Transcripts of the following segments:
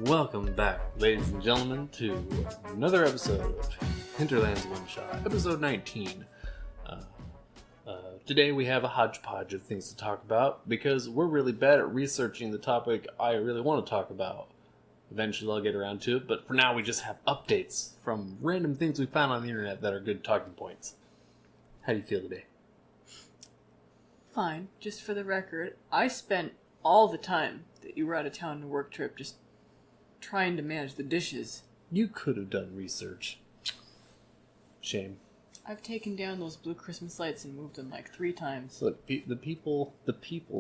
Welcome back, ladies and gentlemen, to another episode of Hinterland's Oneshot, episode 19. Today we have a hodgepodge of things to talk about because we're really bad at researching the topic I really want to talk about. Eventually I'll get around to it, but for now we just have updates from random things we found on the internet that are good talking points. How do you feel today? Fine. Just for the record, I spent all the time that you were out of town on a work trip just trying to manage the dishes. You could have done research. Shame. I've taken down those blue Christmas lights and moved them like 3 times. Look, the people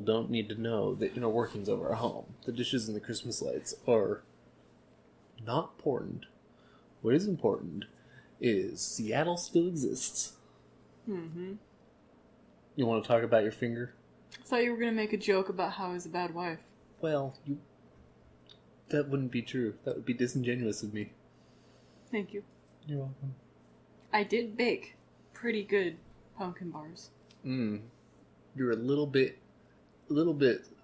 don't need to know the inner workings of our home. The dishes and the Christmas lights are not important. What is important is Seattle still exists. Mm-hmm. You want to talk about your finger? I thought you were going to make a joke about how I was a bad wife. Well, that wouldn't be true. That would be disingenuous of me. Thank you. You're welcome. I did bake pretty good pumpkin bars. You're a little bit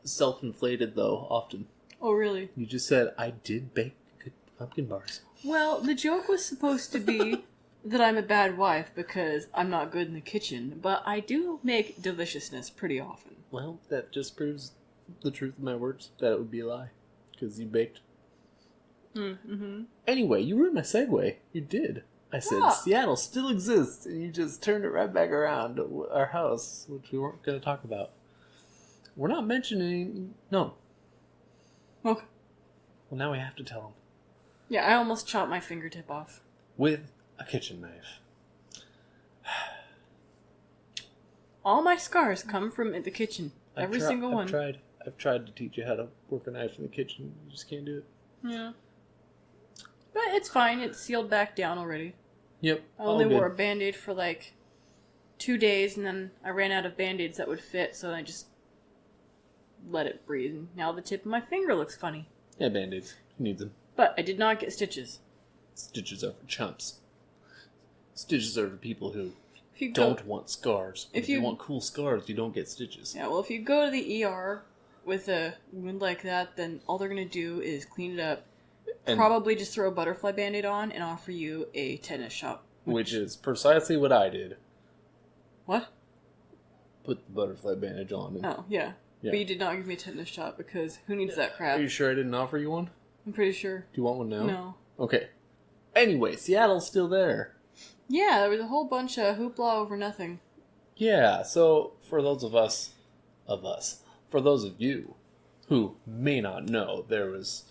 self-inflated, though, often. Oh, really? You just said, I did bake good pumpkin bars. Well, the joke was supposed to be that I'm a bad wife because I'm not good in the kitchen, but I do make deliciousness pretty often. Well, that just proves the truth of my words, that it would be a lie, because you baked. Mm-hmm. Anyway, you ruined my segue. You did. I said, Seattle still exists, and you just turned it right back around to our house, which we weren't going to talk about. We're not mentioning... No. Okay. Well, now we have to tell them. Yeah, I almost chopped my fingertip off. With a kitchen knife. All my scars come from the kitchen. Every single one. I've tried to teach you how to work a knife in the kitchen. You just can't do it. Yeah. But it's fine. It's sealed back down already. Yep. I only wore a Band-Aid for like 2 days, and then I ran out of Band-Aids that would fit, so I just let it breathe. And now the tip of my finger looks funny. Yeah, Band-Aids. Who needs them? But I did not get stitches. Stitches are for chumps. Stitches are for people who don't want scars. If you want cool scars, you don't get stitches. Yeah, well, if you go to the ER with a wound like that, then all they're going to do is clean it up, and probably just throw a butterfly Band-Aid on, and offer you a tetanus shot. Which is precisely what I did. What? Put the butterfly bandage on. Oh, yeah. But you did not give me a tetanus shot, because who needs that crap? Are you sure I didn't offer you one? I'm pretty sure. Do you want one now? No. Okay. Anyway, Seattle's still there. Yeah, there was a whole bunch of hoopla over nothing. Yeah, so for those for those of you who may not know, there was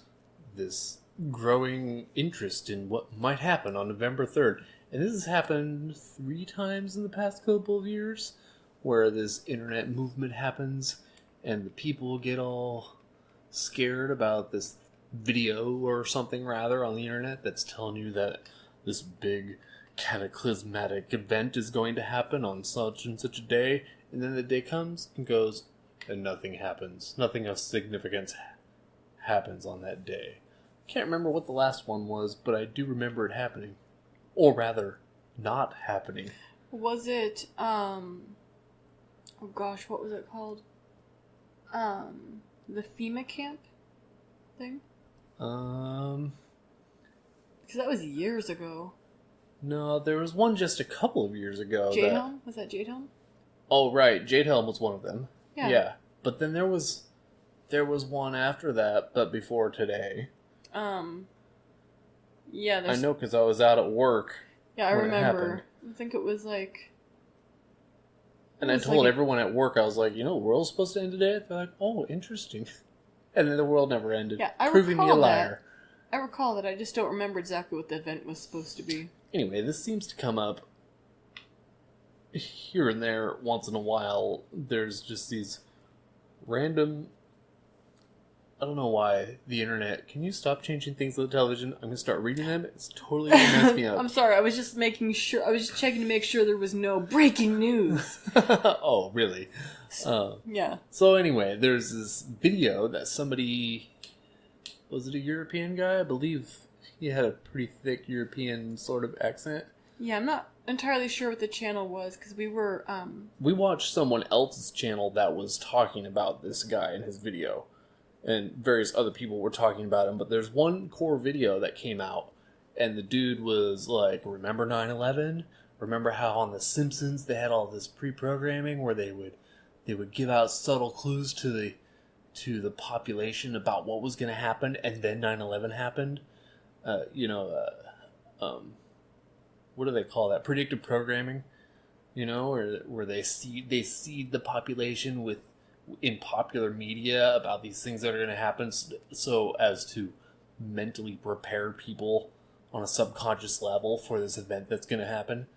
this growing interest in what might happen on November 3rd. And this has happened 3 times in the past couple of years, where this internet movement happens, and the people get all scared about this video or something rather on the internet that's telling you that this big cataclysmatic event is going to happen on such and such a day, and then the day comes and goes, and nothing happens. Nothing of significance happens on that day. Can't remember what the last one was, but I do remember it happening. Or rather, not happening. Was it, oh gosh, what was it called? The FEMA camp thing? Because that was years ago. No, there was one just a couple of years ago. Jade Helm? Was that Jade Helm? Oh, right. Jade Helm was one of them. Yeah. But then there was one after that, but before today. Yeah, I know because I was out at work. Yeah, I remember. I think it was like... And I told everyone at work, I was like, the world's supposed to end today? They're like, oh, interesting. And then the world never ended. Yeah, I proving me a liar. I recall that. I just don't remember exactly what the event was supposed to be. Anyway, this seems to come up here and there once in a while. There's just these random... I don't know why the internet... Can you stop changing things on the television? I'm going to start reading them. It's totally going to mess me up. I'm sorry. I was just making sure... I was just checking to make sure there was no breaking news. Oh, really? Yeah. So anyway, there's this video that somebody... Was it a European guy? I believe he had a pretty thick European sort of accent. Yeah, I'm not entirely sure what the channel was, because we were... We watched someone else's channel that was talking about this guy in his video. and various other people were talking about him. But there's one core video that came out, and the dude was like, remember 9/11? Remember how on The Simpsons they had all this pre-programming where they would give out subtle clues to the population about what was going to happen, and then 9/11 happened? What do they call that? Predictive programming, where they seed the population in popular media about these things that are going to happen, so as to mentally prepare people on a subconscious level for this event that's going to happen,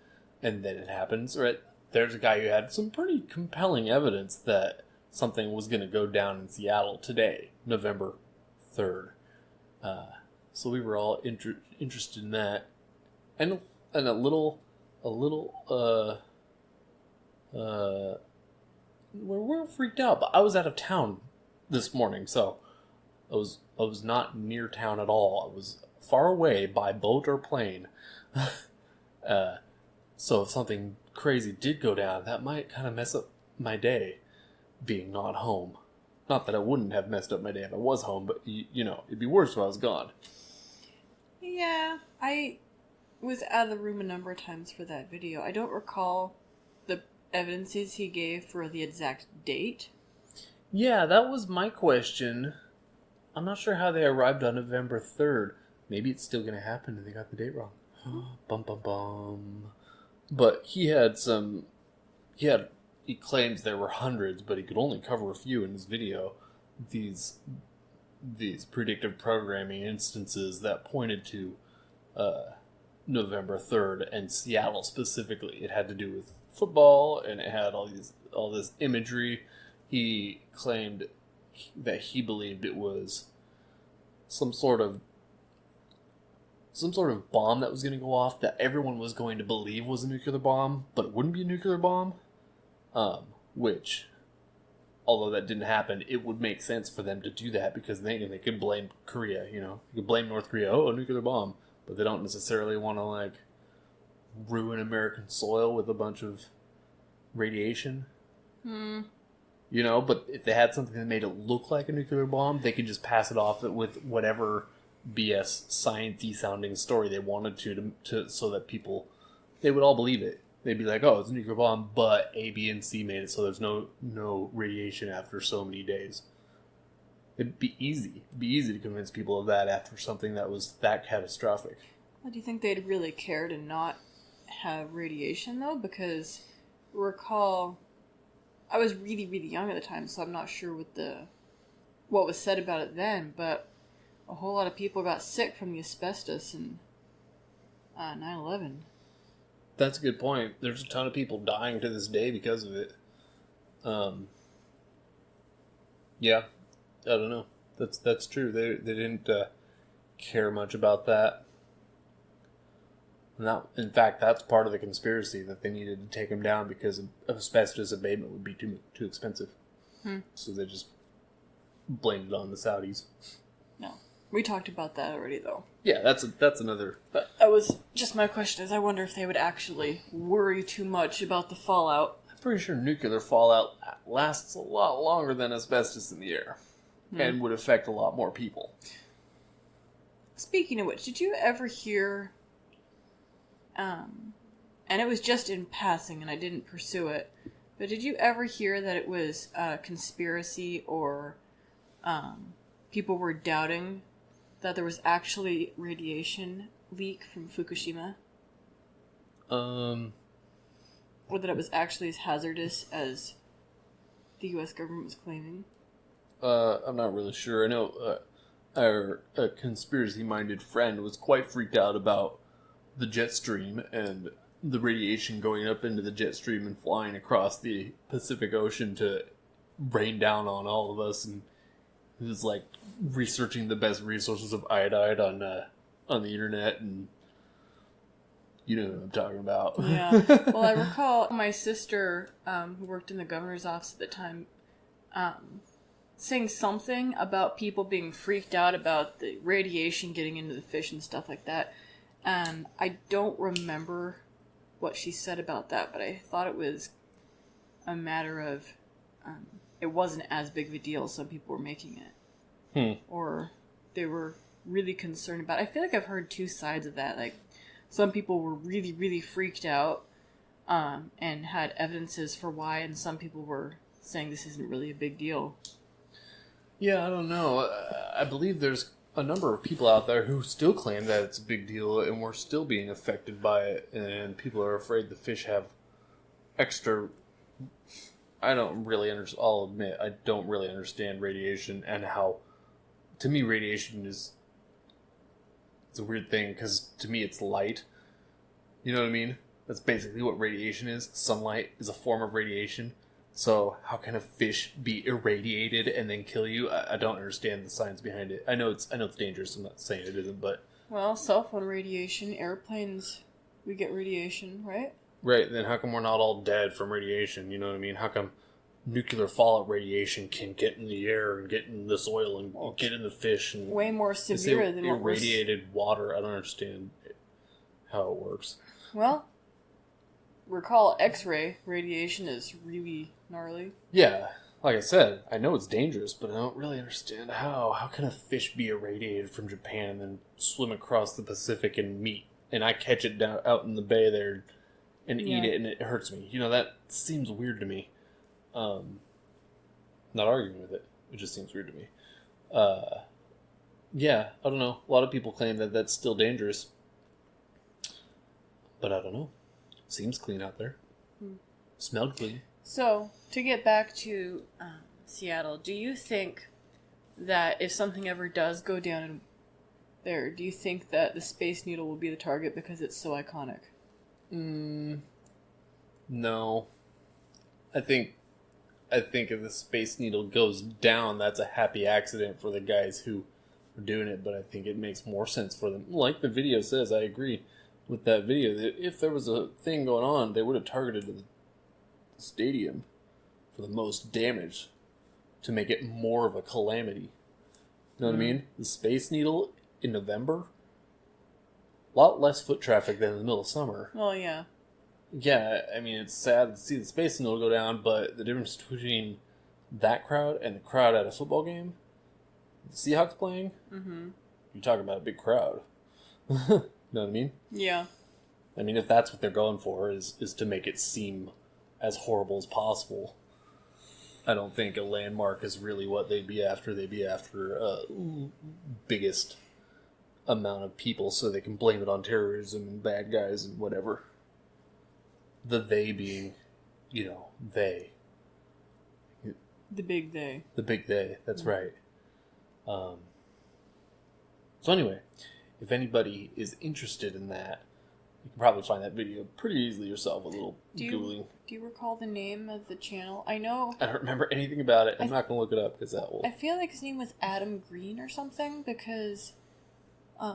and then it happens. Right? There's a guy who had some pretty compelling evidence that something was going to go down in Seattle today, November 3rd. So we were all interested in that, and a little. We're freaked out. But I was out of town this morning, so I was not near town at all. I was far away by boat or plane. So if something crazy did go down, that might kind of mess up my day, being not home. Not that it wouldn't have messed up my day if I was home, but it'd be worse if I was gone. Yeah, I was out of the room a number of times for that video. I don't recall the evidences he gave for the exact date. Yeah, that was my question. I'm not sure how they arrived on November 3rd. Maybe it's still going to happen and they got the date wrong. Bum bum bum. But he claims there were hundreds, but he could only cover a few in his video. These predictive programming instances that pointed to November 3rd and Seattle specifically. It had to do with football, and it had all this imagery. He claimed that he believed it was some sort of bomb that was going to go off that everyone was going to believe was a nuclear bomb, but it wouldn't be a nuclear bomb. Which, although that didn't happen, it would make sense for them to do that because they could blame Korea, They could blame North Korea, a nuclear bomb, but they don't necessarily want to, ruin American soil with a bunch of radiation. But if they had something that made it look like a nuclear bomb, they could just pass it off with whatever BS science-y sounding story they wanted to so that they would all believe it. They'd be like, oh, it's a nuclear bomb, but A, B, and C made it so there's no radiation after so many days. It'd be easy. It'd be easy to convince people of that after something that was that catastrophic. Well, do you think they'd really care to not have radiation, though? Because, recall, I was really, really young at the time, so I'm not sure what was said about it then, but a whole lot of people got sick from the asbestos in 9/11. That's a good point. There's a ton of people dying to this day because of it. Yeah, I don't know. That's true. They didn't care much about that. In fact, that's part of the conspiracy, that they needed to take him down because asbestos abatement would be too expensive. So they just blamed it on the Saudis. No. We talked about that already, though. Yeah, that's another... But that was just my question, is I wonder if they would actually worry too much about the fallout. I'm pretty sure nuclear fallout lasts a lot longer than asbestos in the air. And would affect a lot more people. Speaking of which, did you ever hear... and it was just in passing, and I didn't pursue it, but did you ever hear that it was a conspiracy, or people were doubting that there was actually radiation leak from Fukushima? Or that it was actually as hazardous as the U.S. government was claiming? I'm not really sure. I know our conspiracy-minded friend was quite freaked out about the jet stream and the radiation going up into the jet stream and flying across the Pacific Ocean to rain down on all of us, and he was researching the best resources of iodide on the internet, and you know what I'm talking about. Yeah. Well, I recall my sister, who worked in the governor's office at the time, saying something about people being freaked out about the radiation getting into the fish and stuff like that. And I don't remember what she said about that, but I thought it was a matter of it wasn't as big of a deal as some people were making it. or they were really concerned about it. I feel like I've heard two sides of that. Like, some people were really, really freaked out and had evidences for why, and some people were saying this isn't really a big deal. Yeah, I don't know. I believe there's a number of people out there who still claim that it's a big deal, and we're still being affected by it, and people are afraid the fish have extra... I don't really understand. I'll admit, I don't really understand radiation and how... To me, radiation is... It's a weird thing, because to me it's light. You know what I mean? That's basically what radiation is. Sunlight is a form of radiation. So how can a fish be irradiated and then kill you? I don't understand the science behind it. I know it's dangerous. I'm not saying it isn't, but... Well, cell phone radiation, airplanes, we get radiation, right? Right, then how come we're not all dead from radiation? You know what I mean? How come nuclear fallout radiation can get in the air and get in the soil and get in the fish? And way more severe than what irradiated water. I don't understand how it works. Well, recall X-ray radiation is really gnarly. Yeah, like I said, I know it's dangerous, but I don't really understand how. How can a fish be irradiated from Japan and then swim across the Pacific and meet? And I catch it down out in the bay there and eat it, and it hurts me. You know, that seems weird to me. Not arguing with it. It just seems weird to me. Yeah, I don't know. A lot of people claim that that's still dangerous. But I don't know. Seems clean out there. Smelled clean. So, to get back to Seattle, do you think that if something ever does go down in there, do you think that the Space Needle will be the target because it's so iconic? No. I think if the Space Needle goes down, that's a happy accident for the guys who are doing it, but I think it makes more sense for them. Like the video says, I agree with that video. If there was a thing going on, they would have targeted the stadium for the most damage to make it more of a calamity. You know what I mean? The Space Needle in November, a lot less foot traffic than in the middle of summer. Well, yeah. Yeah, I mean, it's sad to see the Space Needle go down, but the difference between that crowd and the crowd at a football game, the Seahawks playing, you're talking about a big crowd. Know what I mean? Yeah. I mean, if that's what they're going for, is to make it seem as horrible as possible, I don't think a landmark is really what they'd be after. They'd be after biggest amount of people so they can blame it on terrorism and bad guys and whatever. The they being, they. The big they. The big they, that's right. So anyway, if anybody is interested in that, you can probably find that video pretty easily yourself, a little Googling. Do you recall the name of the channel? I know... I don't remember anything about it. I'm not going to look it up because that will... I feel like his name was Adam Green or something because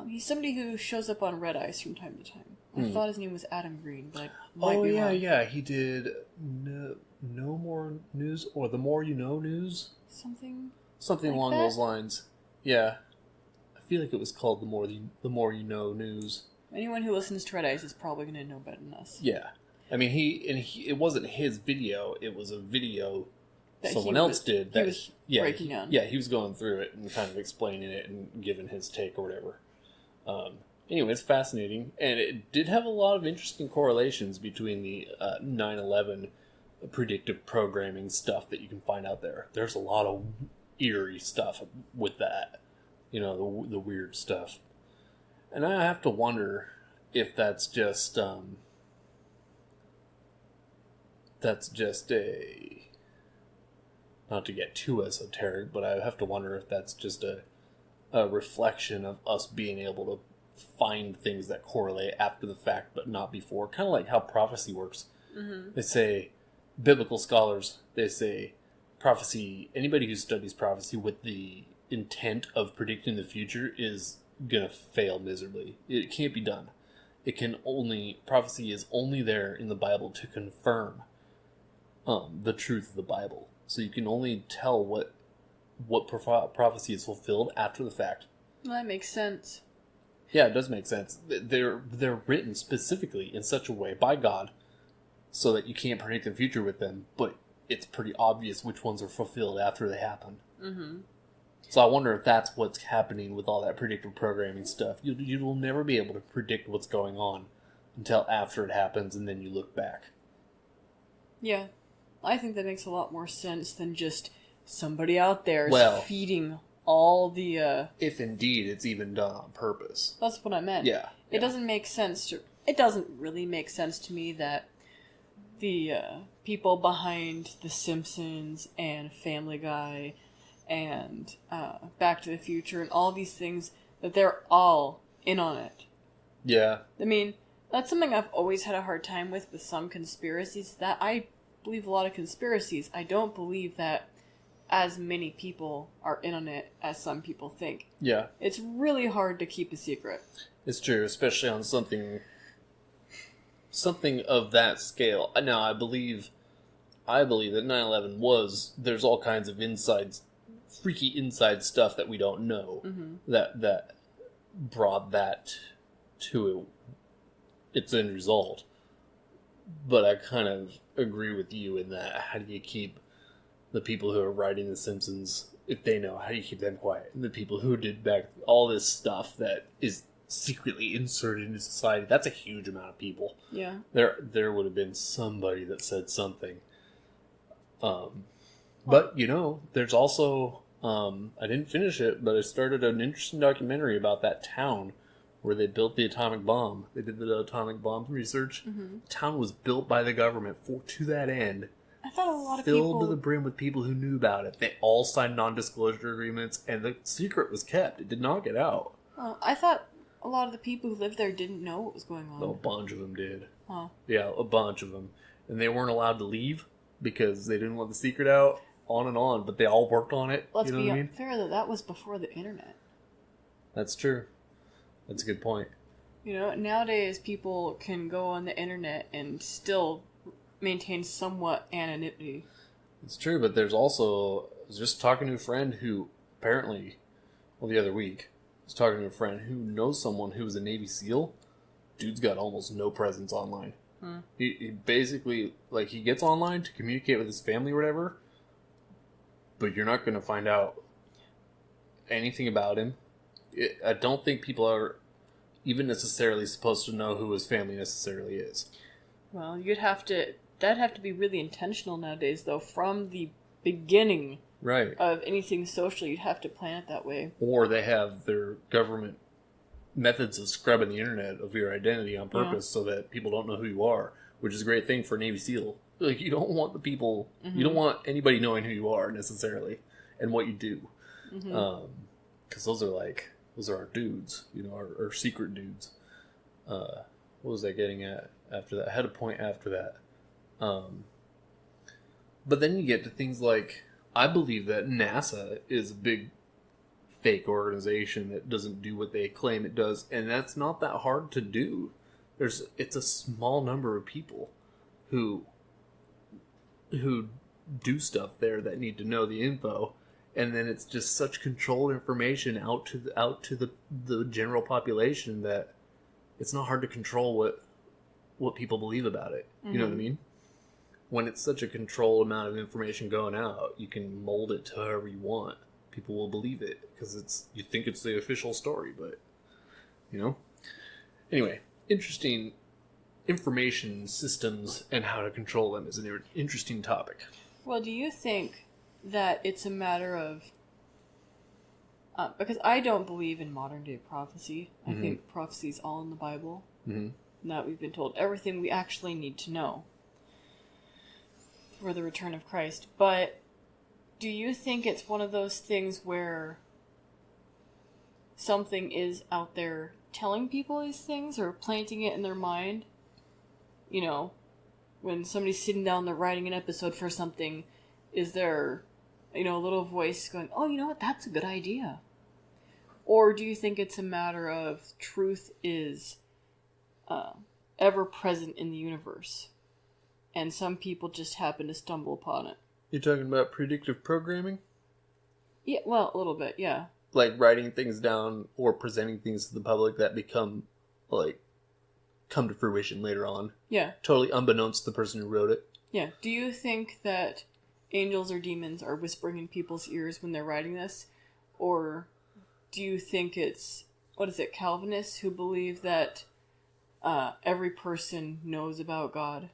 he's somebody who shows up on Red Ice from time to time. I thought his name was Adam Green, but I might be wrong. Yeah. He did No More News or The More You Know News? Something like along those lines. Yeah. I feel like it was called The More You Know News. Anyone who listens to Red Ice is probably going to know better than us. Yeah. I mean, it wasn't his video. It was a video that someone else did. He was breaking down. Yeah, he was going through it and kind of explaining it and giving his take or whatever. Anyway, it's fascinating. And it did have a lot of interesting correlations between the 9/11 predictive programming stuff that you can find out there. There's a lot of eerie stuff with that. The weird stuff. And I have to wonder if that's just a... Not to get too esoteric, but I have to wonder if that's just a reflection of us being able to find things that correlate after the fact, but not before. Kind of like how prophecy works. Mm-hmm. They say, biblical scholars, they say, prophecy, anybody who studies prophecy with the intent of predicting the future is going to fail miserably. It can't be done. Prophecy is only there in the Bible to confirm the truth of the Bible. So you can only tell what prophecy is fulfilled after the fact. Well, that makes sense. Yeah, it does make sense. They're written specifically in such a way by God so that you can't predict the future with them, but it's pretty obvious which ones are fulfilled after they happen. Mm-hmm. So I wonder if that's what's happening with all that predictive programming stuff. You will never be able to predict what's going on until after it happens, and then you look back. Yeah. I think that makes a lot more sense than just somebody out there feeding all the... If indeed it's even done on purpose. That's what I meant. Yeah. It doesn't make sense to... It doesn't really make sense to me that the people behind The Simpsons and Family Guy and Back to the Future and all these things, that they're all in on it. Yeah. I mean, that's something I've always had a hard time with some conspiracies, that I believe a lot of conspiracies. I don't believe that as many people are in on it as some people think. Yeah. It's really hard to keep a secret. It's true, especially on something of that scale. Now, I believe that 9/11 there's all kinds of freaky inside stuff that we don't know that brought that to its end result. But I kind of agree with you in that. How do you keep the people who are writing The Simpsons, if they know, how do you keep them quiet? And the people who did back all this stuff that is secretly inserted into society, that's a huge amount of people. Yeah. There would have been somebody that said something. But, there's also, I didn't finish it, but I started an interesting documentary about that town where they built the atomic bomb. They did the atomic bomb research. Mm-hmm. The town was built by the government to that end. I thought a lot of filled to the brim with people who knew about it. They all signed non-disclosure agreements, and the secret was kept. It did not get out. I thought a lot of the people who lived there didn't know what was going on. A bunch of them did. Oh. Yeah, a bunch of them. And they weren't allowed to leave because they didn't want the secret out, on and on, but they all worked on it. Let's be fair, that was before the internet. That's true. That's a good point. Nowadays people can go on the internet and still maintain somewhat anonymity. It's true, but there's also... I was just talking to a friend who apparently... the other week, I was talking to a friend who knows someone who was a Navy SEAL. Dude's got almost no presence online. He basically... he gets online to communicate with his family or whatever, but you're not going to find out anything about him. I don't think people are even necessarily supposed to know who his family necessarily is. Well, that'd have to be really intentional nowadays, though. From the beginning of anything social, you'd have to plan it that way. Or they have their government methods of scrubbing the internet of your identity on purpose so that people don't know who you are, which is a great thing for a Navy SEAL. You don't want the people, you don't want anybody knowing who you are necessarily and what you do. Because those are our dudes, our secret dudes. What was I getting at after that? I had a point after that. But then you get to things like, I believe that NASA is a big fake organization that doesn't do what they claim it does, and that's not that hard to do. It's a small number of people who do stuff there that need to know the info. And then it's just such controlled information out to the general population that it's not hard to control what people believe about it. You know what I mean? When it's such a controlled amount of information going out, you can mold it to however you want. People will believe it because you think it's the official story, but Anyway, interesting information systems and how to control them is an interesting topic. Well, do you think that it's a matter of... because I don't believe in modern-day prophecy. I think prophecy's all in the Bible. And that we've been told everything we actually need to know for the return of Christ. But do you think it's one of those things where something is out there telling people these things or planting it in their mind? When somebody's sitting down, they're writing an episode for something, is there... a little voice going, oh, you know what, that's a good idea? Or do you think it's a matter of truth is ever present in the universe, and some people just happen to stumble upon it? You're talking about predictive programming? Yeah, well, a little bit, yeah. Like writing things down or presenting things to the public that come to fruition later on. Yeah. Totally unbeknownst to the person who wrote it. Yeah. Do you think that angels or demons are whispering in people's ears when they're writing this? Or do you think it's, what is it, Calvinists who believe that every person knows about God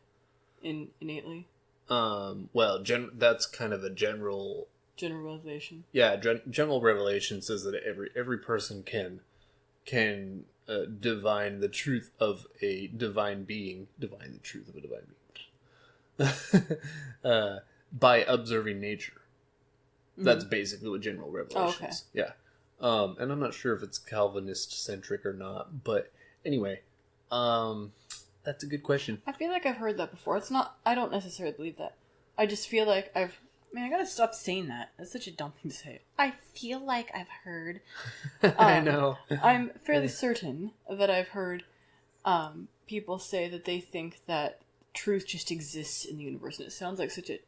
innately? Well, that's kind of a general Generalization. Yeah, general revelation says that every person can divine the truth of a divine being, divine the truth of a divine being, by observing nature. That's basically what general revelation is. Yeah. And I'm not sure if it's Calvinist centric or not, but anyway, that's a good question. I feel like I've heard that before. It's not, I don't necessarily believe that. I just feel like I gotta stop saying that. That's such a dumb thing to say. I feel like I've heard. I know. I'm fairly certain that I've heard people say that they think that truth just exists in the universe, and it sounds like such a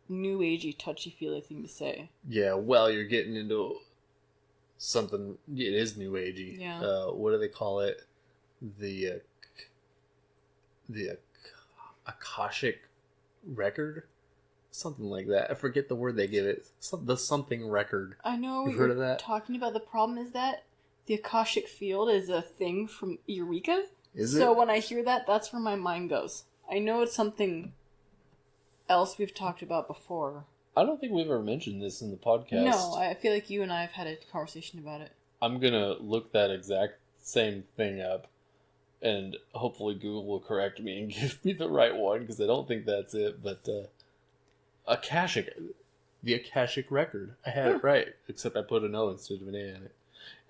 new agey, touchy-feely thing to say. Yeah, well, you're getting into something. It is new agey. Yeah. What do they call it? The Akashic record, something like that. I forget the word they give it. The something record. I know. You've heard of that? Talking about the problem is that the Akashic field is a thing from Eureka. Is it? So when I hear that, that's where my mind goes. I know it's something else we've talked about before. I don't think we've ever mentioned this in the podcast. No, I feel like you and I have had a conversation about it. I'm gonna look that exact same thing up, and hopefully Google will correct me and give me the right one, because I don't think that's it. But the Akashic record. I had it right, except I put an O instead of an A in it.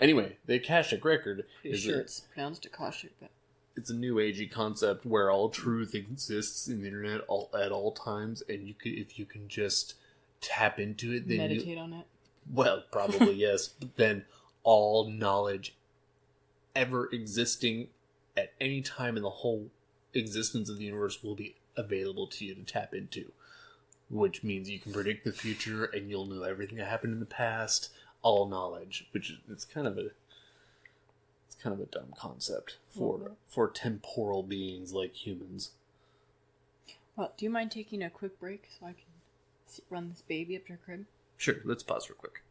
Anyway, the Akashic record is it's pronounced Akashic, but it's a new agey concept where all truth exists in the internet at all times, and if you can just tap into it, then meditate on it. Well, probably yes. But then all knowledge ever existing at any time in the whole existence of the universe will be available to you to tap into, which means you can predict the future and you'll know everything that happened in the past. All knowledge, which it's kind of a dumb concept for temporal beings like humans. Well, do you mind taking a quick break so I can run this baby up to her crib? Sure, let's pause real quick.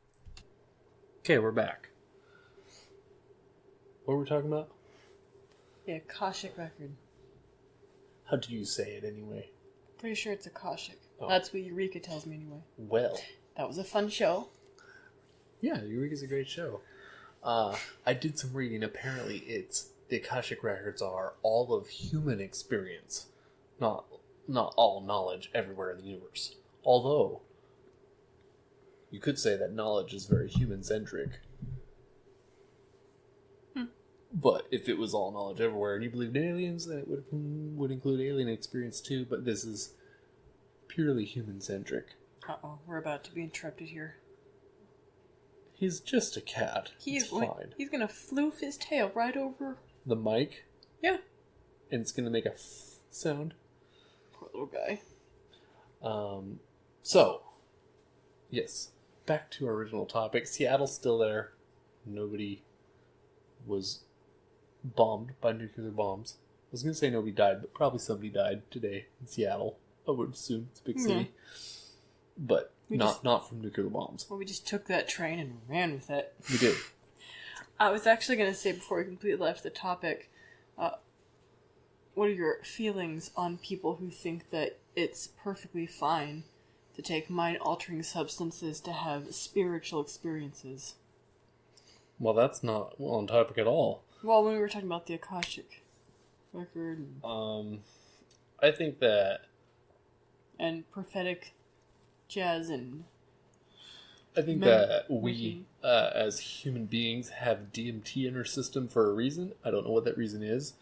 Okay, we're back. What were we talking about? The Akashic record. How do you say it anyway? Pretty sure it's Akashic. Oh. That's what Eureka tells me anyway. Well. That was a fun show. Yeah, Eureka's a great show. I did some reading. Apparently, the Akashic records are all of human experience, not all knowledge everywhere in the universe. Although, you could say that knowledge is very human-centric. But if it was all knowledge everywhere and you believed in aliens, then it would include alien experience too. But this is purely human-centric. Uh-oh, we're about to be interrupted here. He's just a cat. He's fine. He's gonna floof his tail right over the mic. Yeah. And it's gonna make a sound. Poor little guy. So, yes, back to our original topic. Seattle's still there. Nobody was bombed by nuclear bombs. I was gonna say nobody died, but probably somebody died today in Seattle. I would assume it's a big city. But not from nuclear bombs. Well, we just took that train and ran with it. We did. I was actually going to say, before we completely left the topic, what are your feelings on people who think that it's perfectly fine to take mind-altering substances to have spiritual experiences? Well, that's not on topic at all. Well, when we were talking about the Akashic record. I think that... And prophetic jazz and... I think that we, as human beings, have DMT in our system for a reason. I don't know what that reason is,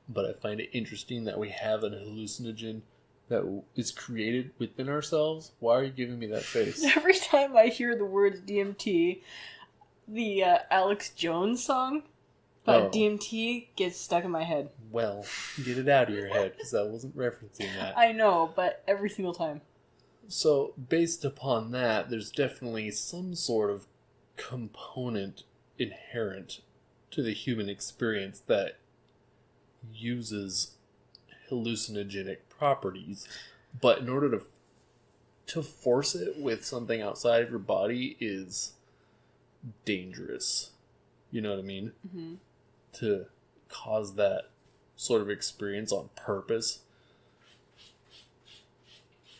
but I find it interesting that we have an hallucinogen that is created within ourselves. Why are you giving me that face? Every time I hear the words DMT, the Alex Jones song about DMT gets stuck in my head. Well, get it out of your head, because I wasn't referencing that. I know, but every single time. So, based upon that, there's definitely some sort of component inherent to the human experience that uses hallucinogenic properties. But in order to force it with something outside of your body is dangerous. You know what I mean? Mm-hmm. To cause that sort of experience on purpose.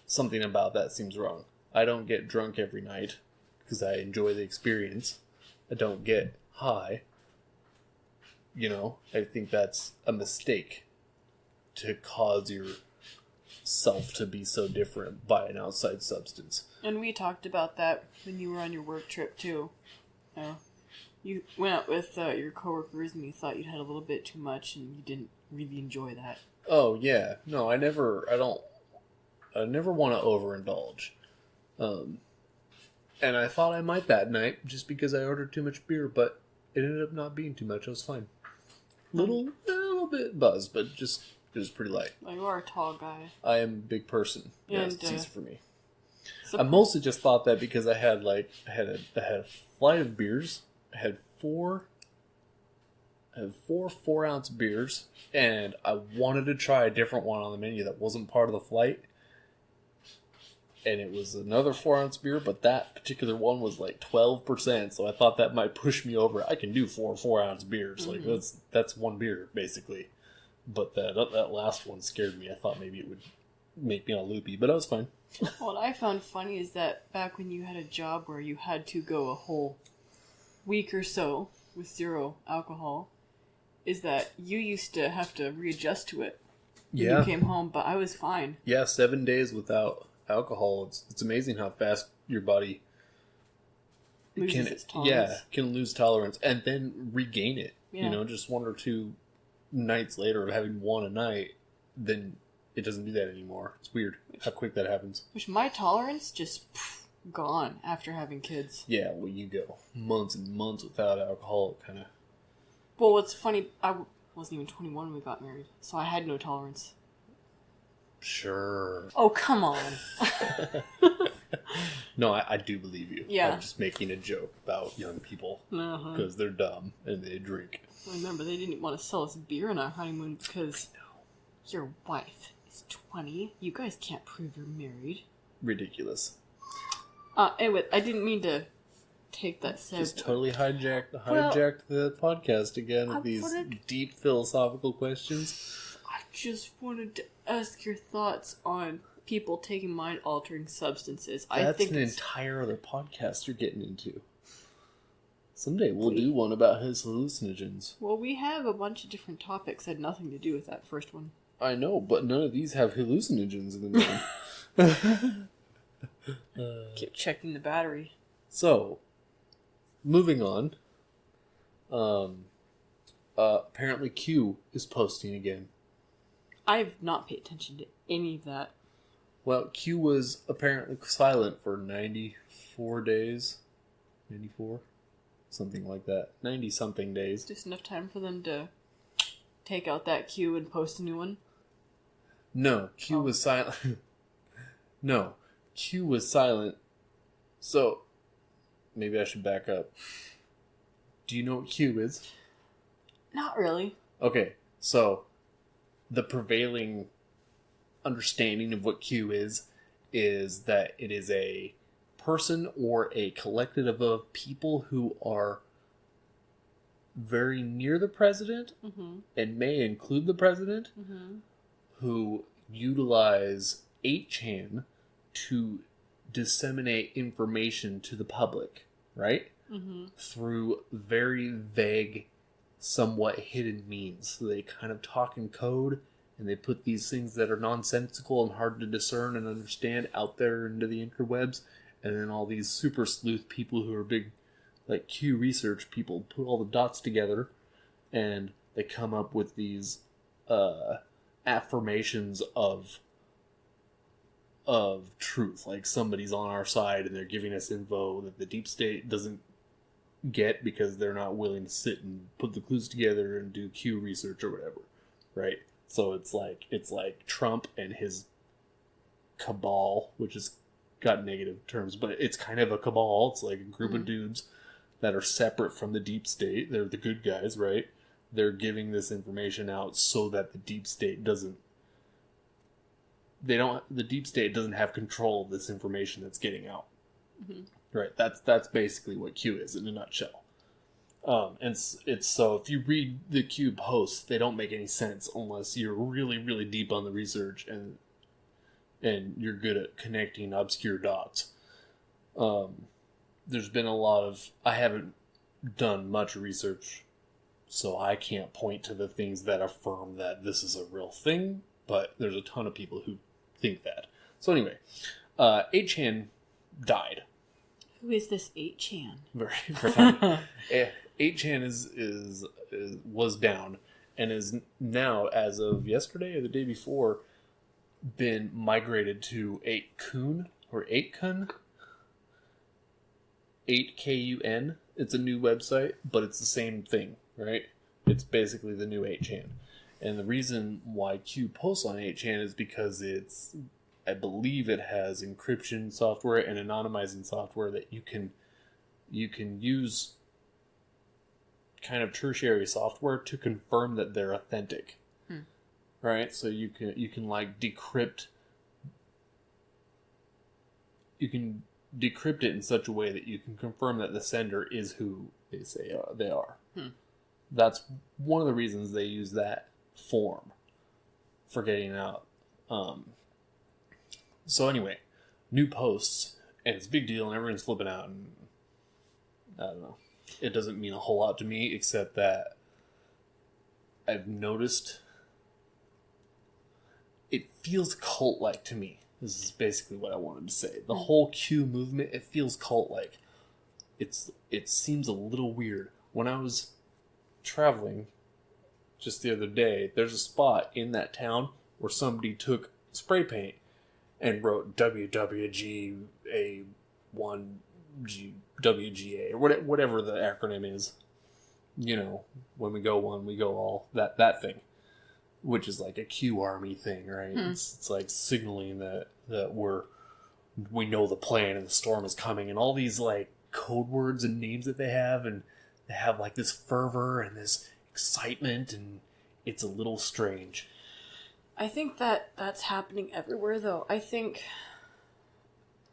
Something about that seems wrong. I don't get drunk every night because I enjoy the experience. I don't get high. You know, I think that's a mistake to cause yourself to be so different by an outside substance. And we talked about that when you were on your work trip too. You went out with your coworkers and you thought you'd had a little bit too much and you didn't really enjoy that. Oh yeah, no, I never want to overindulge. And I thought I might that night just because I ordered too much beer, but it ended up not being too much. I was fine. A little bit buzzed, but just it was pretty light. Well, you are a tall guy. I am a big person. Yeah, And, it's easy for me. So I mostly just thought that because I had a flight of beers. I had four 4-ounce beers, and I wanted to try a different one on the menu that wasn't part of the flight. And it was another 4-ounce beer, but that particular one was like 12%, so I thought that might push me over. I can do 4-ounce beers. Mm-hmm. Like that's one beer basically. But that last one scared me. I thought maybe it would make me all loopy, but I was fine. What I found funny is that back when you had a job where you had to go a whole week or so with 0 alcohol, is that you used to have to readjust to it when you came home, but I was fine. Yeah, 7 days without alcohol. It's amazing how fast your body Loses its tolerance. can lose tolerance and then regain it. Yeah. You know, just 1 or 2 nights later of having one a night, then it doesn't do that anymore. It's weird how quick that happens. Which my tolerance just gone after having kids. Yeah, well, you go months and months without alcohol, kind of. Well, what's funny, I wasn't even 21 when we got married, so I had no tolerance. Sure. Oh, come on. No, I do believe you. Yeah. I'm just making a joke about young people Uh-huh. because they're dumb and they drink. Remember, they didn't want to sell us beer on our honeymoon because your wife is 20. You guys can't prove you're married. Ridiculous. Anyway, I didn't mean to take that segue. Just totally hijacked the podcast again with these deep philosophical questions. I just wanted to ask your thoughts on people taking mind-altering substances. That's an entire other podcast you're getting into. Someday we'll do one about his hallucinogens. Well, we have a bunch of different topics that had nothing to do with that first one. I know, but none of these have hallucinogens in the name. Keep checking the battery. So, moving on. Apparently Q is posting again. I've not paid attention to any of that. Well, Q was apparently silent for 94 days. 94? Something like that. 90-something days. Just enough time for them to take out that queue and post a new one? No, Q was silent. No, Q was silent. So, maybe I should back up. Do you know what Q is? Not really. Okay, so the prevailing understanding of what Q is that it is a person or a collective of people who are very near the president and may include the president who utilize 8chan to disseminate information to the public, right? Through very vague, somewhat hidden means. So they kind of talk in code and they put these things that are nonsensical and hard to discern and understand out there into the interwebs. And then all these super sleuth people who are big, like Q research people, put all the dots together and they come up with these affirmations of truth. Like somebody's on our side and they're giving us info that the deep state doesn't get because they're not willing to sit and put the clues together and do Q research or whatever, right? So it's like Trump and his cabal, which has got negative terms, but it's kind of a cabal. It's like a group of dudes that are separate from the deep state. They're the good guys, right? They're giving this information out so that the deep state doesn't have control of this information that's getting out. Mm-hmm. Right. That's basically what Q is in a nutshell. And it's so if you read the Q posts, they don't make any sense unless you're really, really deep on the research and you're good at connecting obscure dots. There's been a lot of... I haven't done much research, so I can't point to the things that affirm that this is a real thing, but there's a ton of people who think that. So anyway, 8chan died. Who is this 8chan? Very, very funny. 8chan was down and is now, as of yesterday or the day before, been migrated to 8kun or 8kun. 8kun. It's a new website, but it's the same thing, right? It's basically the new 8chan. And the reason why Q posts on 8chan is because I believe it has encryption software and anonymizing software that you can use kind of tertiary software to confirm that they're authentic. Right? So you can like decrypt it in such a way that you can confirm that the sender is who they say they are. That's one of the reasons they use that form for getting out. So anyway, new posts, and it's a big deal, and everyone's flipping out, and I don't know. It doesn't mean a whole lot to me, except that I've noticed it feels cult-like to me. This is basically what I wanted to say. The whole Q movement, it feels cult-like. It seems a little weird. When I was traveling just the other day, there's a spot in that town where somebody took spray paint and wrote WWGA1WGA or whatever the acronym is. You know, when we go one, we go all. That thing. Which is like a Q army thing, right? It's like signaling that we know the plan and the storm is coming, and all these like code words and names that they have, and they have like this fervor and this excitement, and it's a little strange. I think that's happening everywhere, though. I think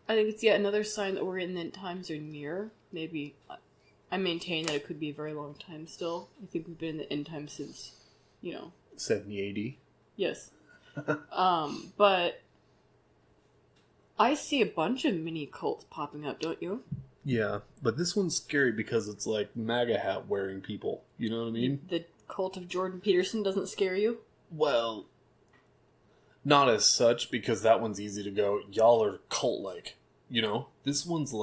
it's yet another sign that we're in the end times are near. Maybe I maintain that it could be a very long time still. I think we've been in the end times since, 70 AD? Yes. But I see a bunch of mini cults popping up, don't you? Yeah, but this one's scary because it's like MAGA hat wearing people. You know what I mean? The cult of Jordan Peterson doesn't scare you? Well, not as such, because that one's easy to go, y'all are cult-like. This one's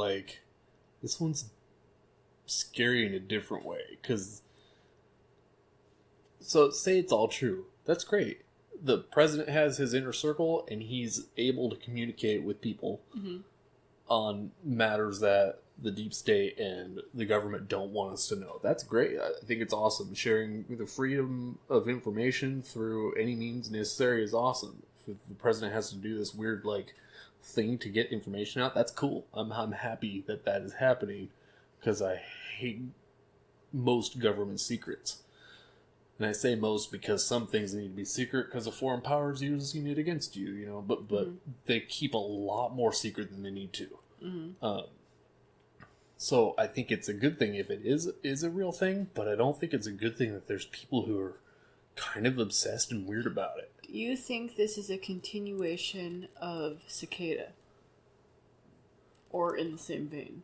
scary in a different way, because... So, say it's all true. That's great. The president has his inner circle, and he's able to communicate with people on matters that the deep state and the government don't want us to know. That's great. I think it's awesome. Sharing the freedom of information through any means necessary is awesome. If the president has to do this weird, thing to get information out, that's cool. I'm happy that is happening, because I hate most government secrets. And I say most because some things need to be secret because of foreign powers using it against you, but they keep a lot more secret than they need to. So I think it's a good thing if it is a real thing, but I don't think it's a good thing that there's people who are kind of obsessed and weird about it. Do you think this is a continuation of Cicada? Or in the same vein?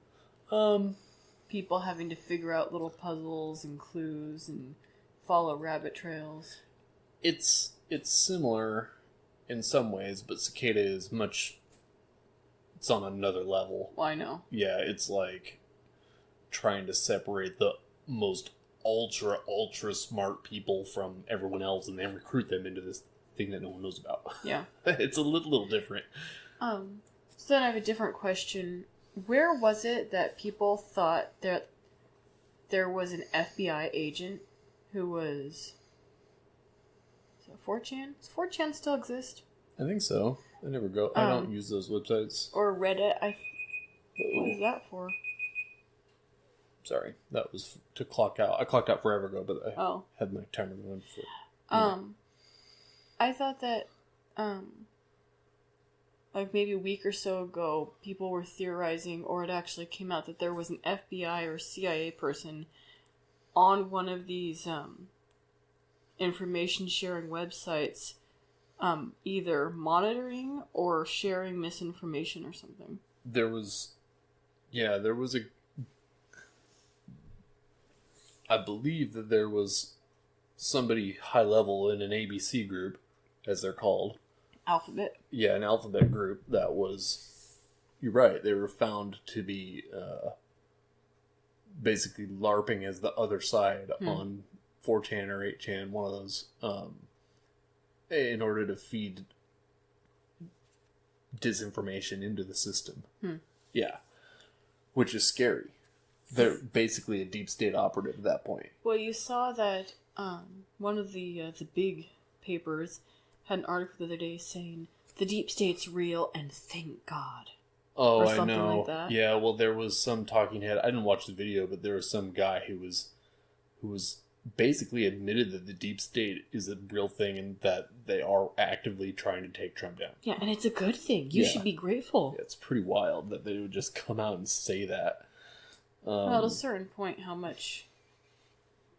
People having to figure out little puzzles and clues and follow rabbit trails. It's similar in some ways, but Cicada is it's on another level. Well, I know. Yeah, it's like trying to separate the most ultra smart people from everyone else and then recruit them into this thing that no one knows about. Yeah. It's a little different. So then I have a different question. Where was it that people thought that there was an FBI agent who was... Is it 4chan? Does 4chan still exist? I think so. I never go... I don't use those websites. Or Reddit. What is that for? Sorry. That was to clock out. I clocked out forever ago, but I had my timer going before. I thought that like maybe a week or so ago, people were theorizing, or it actually came out that there was an FBI or CIA person on one of these information sharing websites, either monitoring or sharing misinformation or something. There was a. I believe that there was somebody high level in an ABC group, as they're called. Alphabet. Yeah, an alphabet group that was. You're right. They were found to be basically LARPing as the other side on 4chan or 8chan, one of those, in order to feed disinformation into the system. Yeah, which is scary. They're basically a deep state operative at that point. Well, you saw that one of the big papers had an article the other day saying the deep state's real and thank God. Oh, or I something know. Like that. Yeah, well, there was some talking head. I didn't watch the video, but there was some guy who was basically admitted that the deep state is a real thing and that they are actively trying to take Trump down. Yeah, and it's a good thing. You should be grateful. Yeah, it's pretty wild that they would just come out and say that. Well, at a certain point, how much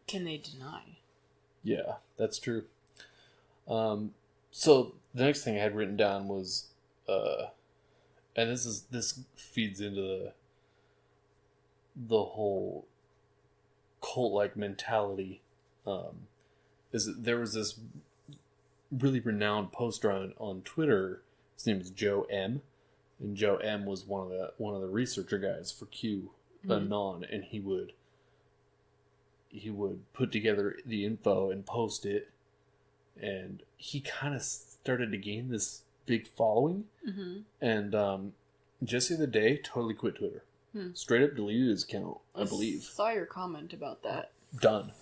can they deny? Yeah, that's true. So the next thing I had written down was, and this feeds into the whole cult-like mentality. Is that there was this really renowned poster on Twitter. His name is Joe M, and Joe M was one of the researcher guys for QAnon, and he would put together the info and post it, and he kind of started to gain this big following. And just the other day, totally quit Twitter. Straight up deleted his account, I believe. Saw your comment about that. Done.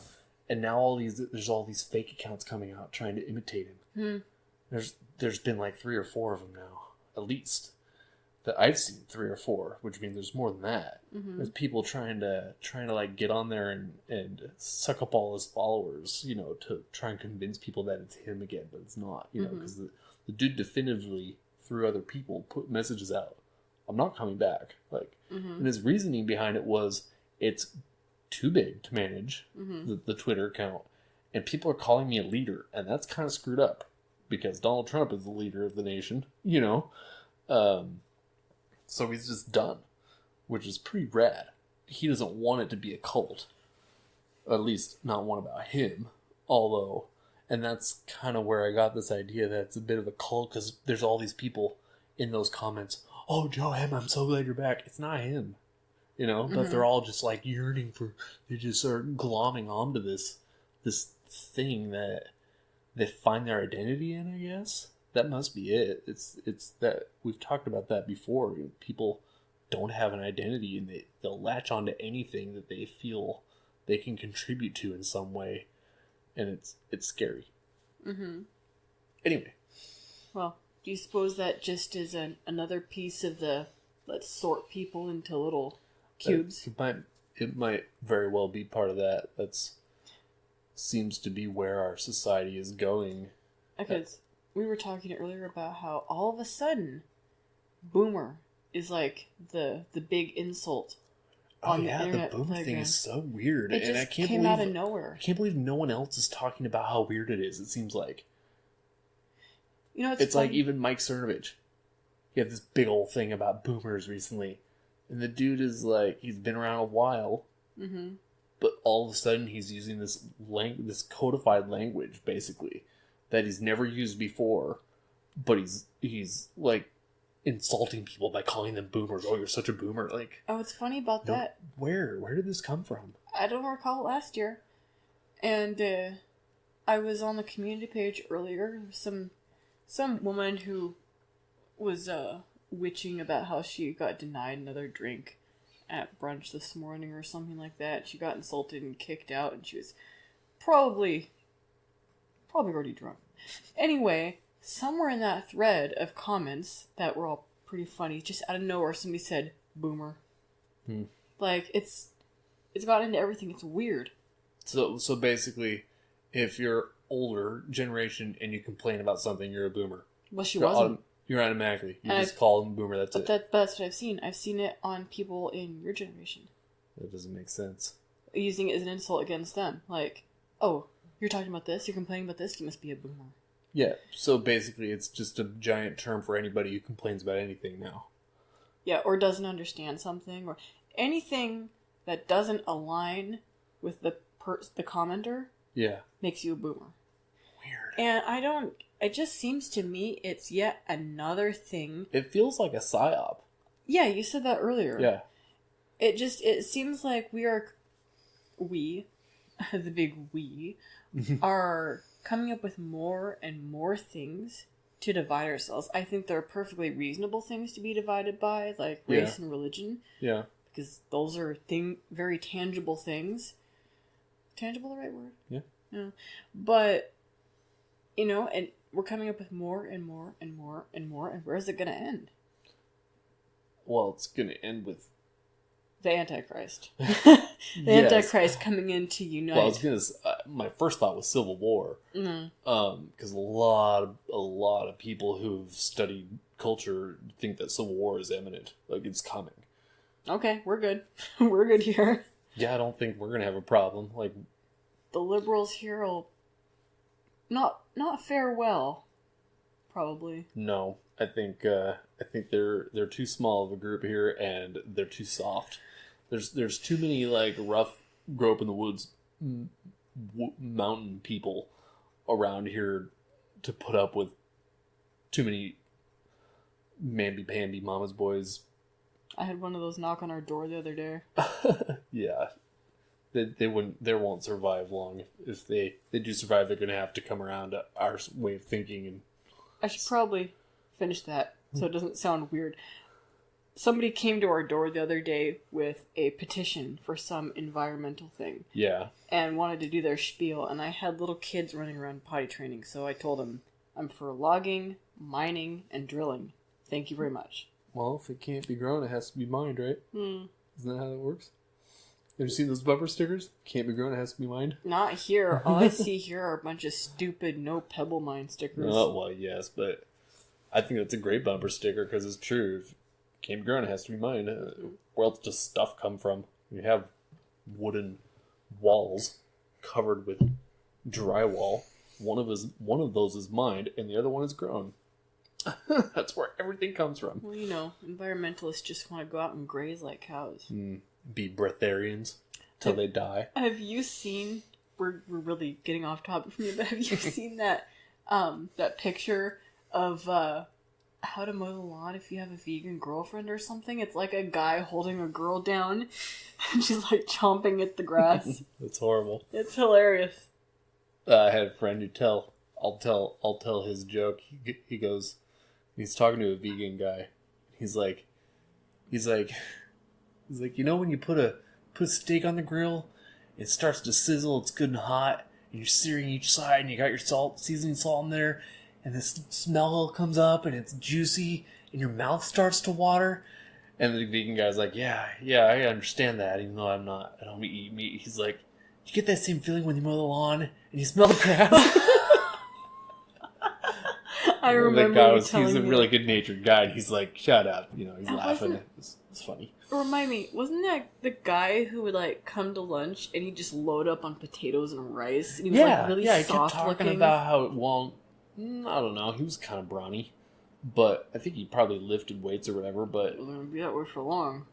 And now there's all these fake accounts coming out trying to imitate him. There's been like 3 or 4 of them now, at least. That I've seen 3 or 4, which means there's more than that. There's people trying to like get on there and suck up all his followers, to try and convince people that it's him again, but it's not, because the dude definitively, through other people, put messages out. I'm not coming back. And his reasoning behind it was it's too big to manage the Twitter account, and people are calling me a leader, and that's kind of screwed up because Donald Trump is the leader of the nation, So he's just done, which is pretty rad. He doesn't want it to be a cult, at least not one about him. Although, and that's kind of where I got this idea that it's a bit of a cult, because there's all these people in those comments. Oh, Joe M, I'm so glad you're back. It's not him, but they're all just like yearning for. They just are glomming onto this thing that they find their identity in, I guess. That must be it. It's that we've talked about that before. People don't have an identity, and they'll latch onto anything that they feel they can contribute to in some way, and it's scary. Anyway, well, do you suppose that just is another piece of the let's sort people into little cubes? It might very well be part of that. Seems to be where our society is going. Because we were talking earlier about how all of a sudden, boomer is like the big insult on the internet. The boomer playground. thing is so weird, It and just I can't came believe out of nowhere. I can't believe no one else is talking about how weird it is. It seems like it's like even Mike Cernovich. He had this big old thing about boomers recently, and the dude is like he's been around a while, but all of a sudden he's using this codified language basically that he's never used before, but he's like insulting people by calling them boomers. Oh, you're such a boomer! Like, oh, it's funny about that. Where did this come from? I don't recall last year, and I was on the community page earlier. Some woman who was witching about how she got denied another drink at brunch this morning or something like that. She got insulted and kicked out, and she was probably already drunk. Anyway, somewhere in that thread of comments that were all pretty funny, just out of nowhere, somebody said "boomer." Like it's gotten into everything. It's weird. So basically, if you're older generation and you complain about something, you're a boomer. Well, she wasn't. You're automatically. You just call them boomer, that's it. But that's what I've seen. I've seen it on people in your generation. That doesn't make sense. Using it as an insult against them. Like, oh, you're talking about this? You're complaining about this? You must be a boomer. Yeah, so basically it's just a giant term for anybody who complains about anything now. Yeah, or doesn't understand something, or anything that doesn't align with the commenter. Yeah. Makes you a boomer. Weird. And it just seems to me it's yet another thing. It feels like a psyop. Yeah, you said that earlier. Yeah. It seems like the big we, are coming up with more and more things to divide ourselves. I think they're perfectly reasonable things to be divided by, like race and religion. Yeah. Because those are very tangible things. Tangible, the right word? Yeah. Yeah. But, and we're coming up with more and more and more and more, and where's it going to end? Well, it's going to end with the Antichrist. Antichrist coming in to unite. Well, I was gonna. My first thought was Civil War, because a lot of people who've studied culture think that Civil War is imminent, like it's coming. Okay, we're good. We're good here. Yeah, I don't think we're gonna have a problem. Like the liberals here will not fare well, probably. No, I think they're too small of a group here, and they're too soft. There's too many like rough, grow up in the woods, mountain people around here to put up with too many mamby-pamby mama's boys. I had one of those knock on our door the other day. Yeah, they won't survive long. If they do survive, they're gonna have to come around to our way of thinking. And I should probably finish that so it doesn't sound weird. Somebody came to our door the other day with a petition for some environmental thing. Yeah. And wanted to do their spiel, and I had little kids running around potty training, so I told them, I'm for logging, mining, and drilling. Thank you very much. Well, if it can't be grown, it has to be mined, right? Isn't that how that works? Have you seen those bumper stickers? Can't be grown, it has to be mined? Not here. All I see here are a bunch of stupid no pebble mine stickers. Oh, well, yes, but I think that's a great bumper sticker because it's true. If it can't be grown, it has to be mined. Where else does stuff come from? You have wooden walls covered with drywall. One of those is mined, and the other one is grown. That's where everything comes from. Well, environmentalists just want to go out and graze like cows. Be breatharians till they die. Have you seen? We're really getting off topic from you, but have you seen that picture of how to mow the lawn if you have a vegan girlfriend or something? It's like a guy holding a girl down, and she's like chomping at the grass. That's horrible. It's hilarious. I had a friend who I'll tell his joke. He goes, he's talking to a vegan guy. He's like, when you put a steak on the grill, it starts to sizzle. It's good and hot, and you're searing each side, and you got your seasoning salt in there, and this smell comes up, and it's juicy, and your mouth starts to water. And the vegan guy's like, yeah, I understand that, even though I don't eat meat. He's like, you get that same feeling when you mow the lawn and you smell the grass? I remember he's a really good-natured guy, and he's like, shut up. He's laughing. It's funny. Remind me, wasn't that the guy who would come to lunch and he'd just load up on potatoes and rice? And he was really soft he kept talking looking about how, I don't know, he was kind of brawny, but I think he probably lifted weights or whatever, but... It was going to be that way for long.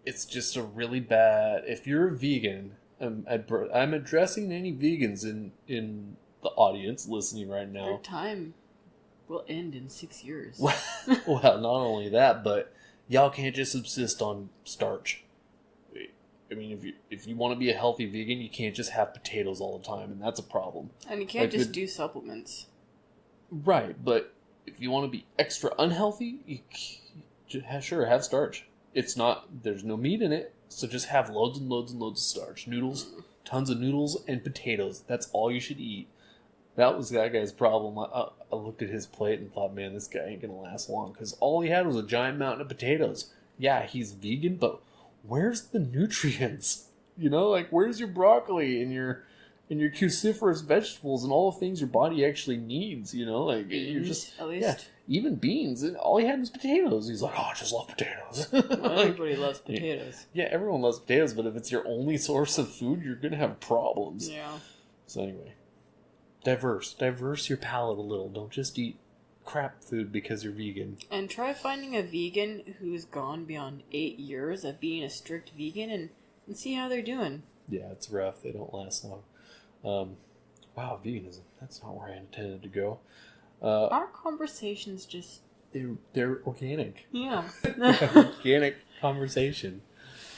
It's just a really bad... If you're a vegan, I'm addressing any vegans in the audience listening right now. Their time will end in 6 years. Well, not only that, but y'all can't just subsist on starch. I mean, if you want to be a healthy vegan, you can't just have potatoes all the time, and that's a problem. And you can't just do supplements. Right, but if you want to be extra unhealthy, sure, have starch. There's no meat in it, so just have loads and loads and loads of starch. Noodles, tons of noodles, and potatoes. That's all you should eat. That was that guy's problem. I looked at his plate and thought, man, this guy ain't going to last long, because all he had was a giant mountain of potatoes. Yeah, he's vegan, but where's the nutrients? Where's your broccoli and your and your cruciferous vegetables and all the things your body actually needs, you know? Like, beans, you're just... at least. Yeah, even beans. And all he had was potatoes. He's like, I just love potatoes. Well, everybody loves potatoes. Yeah, everyone loves potatoes, but if it's your only source of food, you're going to have problems. Yeah. So anyway, diverse your palate a little. Don't just eat crap food because you're vegan. And try finding a vegan who's gone beyond 8 years of being a strict vegan and see how they're doing. Yeah, it's rough. They don't last long. Wow, veganism. That's not where I intended to go. Our conversations just... They're organic. Yeah. Organic conversation.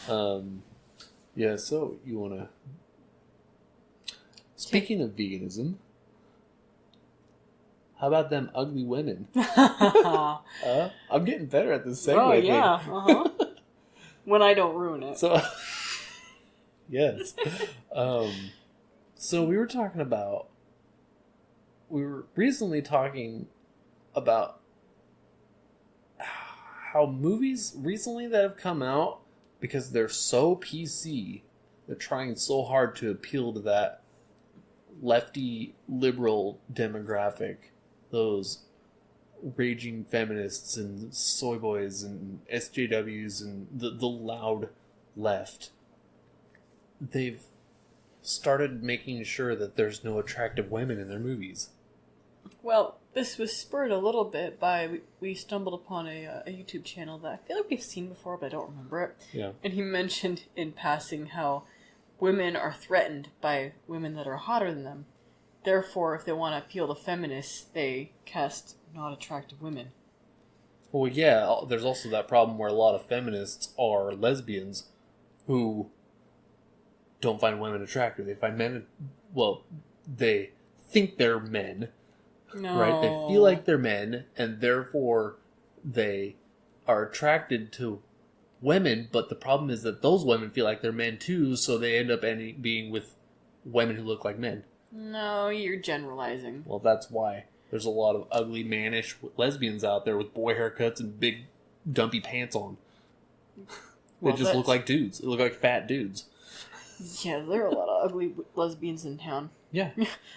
Yeah, so you want to... Speaking of veganism, how about them ugly women? I'm getting better at this segue. Oh, yeah. When I don't ruin it. So, yes. So we were recently talking about how movies recently that have come out, because they're so PC, they're trying so hard to appeal to that lefty liberal demographic, those raging feminists and soy boys and SJWs and the loud left. They've started making sure that there's no attractive women in their movies. Well, this was spurred a little bit by, we stumbled upon a YouTube channel that I feel like we've seen before, but I don't remember it. Yeah. And he mentioned in passing how women are threatened by women that are hotter than them. Therefore, if they want to appeal to feminists, they cast not attractive women. Well, yeah, there's also that problem where a lot of feminists are lesbians who don't find women attractive. They find men... Well, they think they're men. No. Right? They feel like they're men, and therefore they are attracted to women, but the problem is that those women feel like they're men too, so they end up being with women who look like men. No, you're generalizing. Well, that's why. There's a lot of ugly, mannish lesbians out there with boy haircuts and big, dumpy pants on. They just look like dudes. They look like fat dudes. Yeah, there are a lot of ugly lesbians in town. Yeah.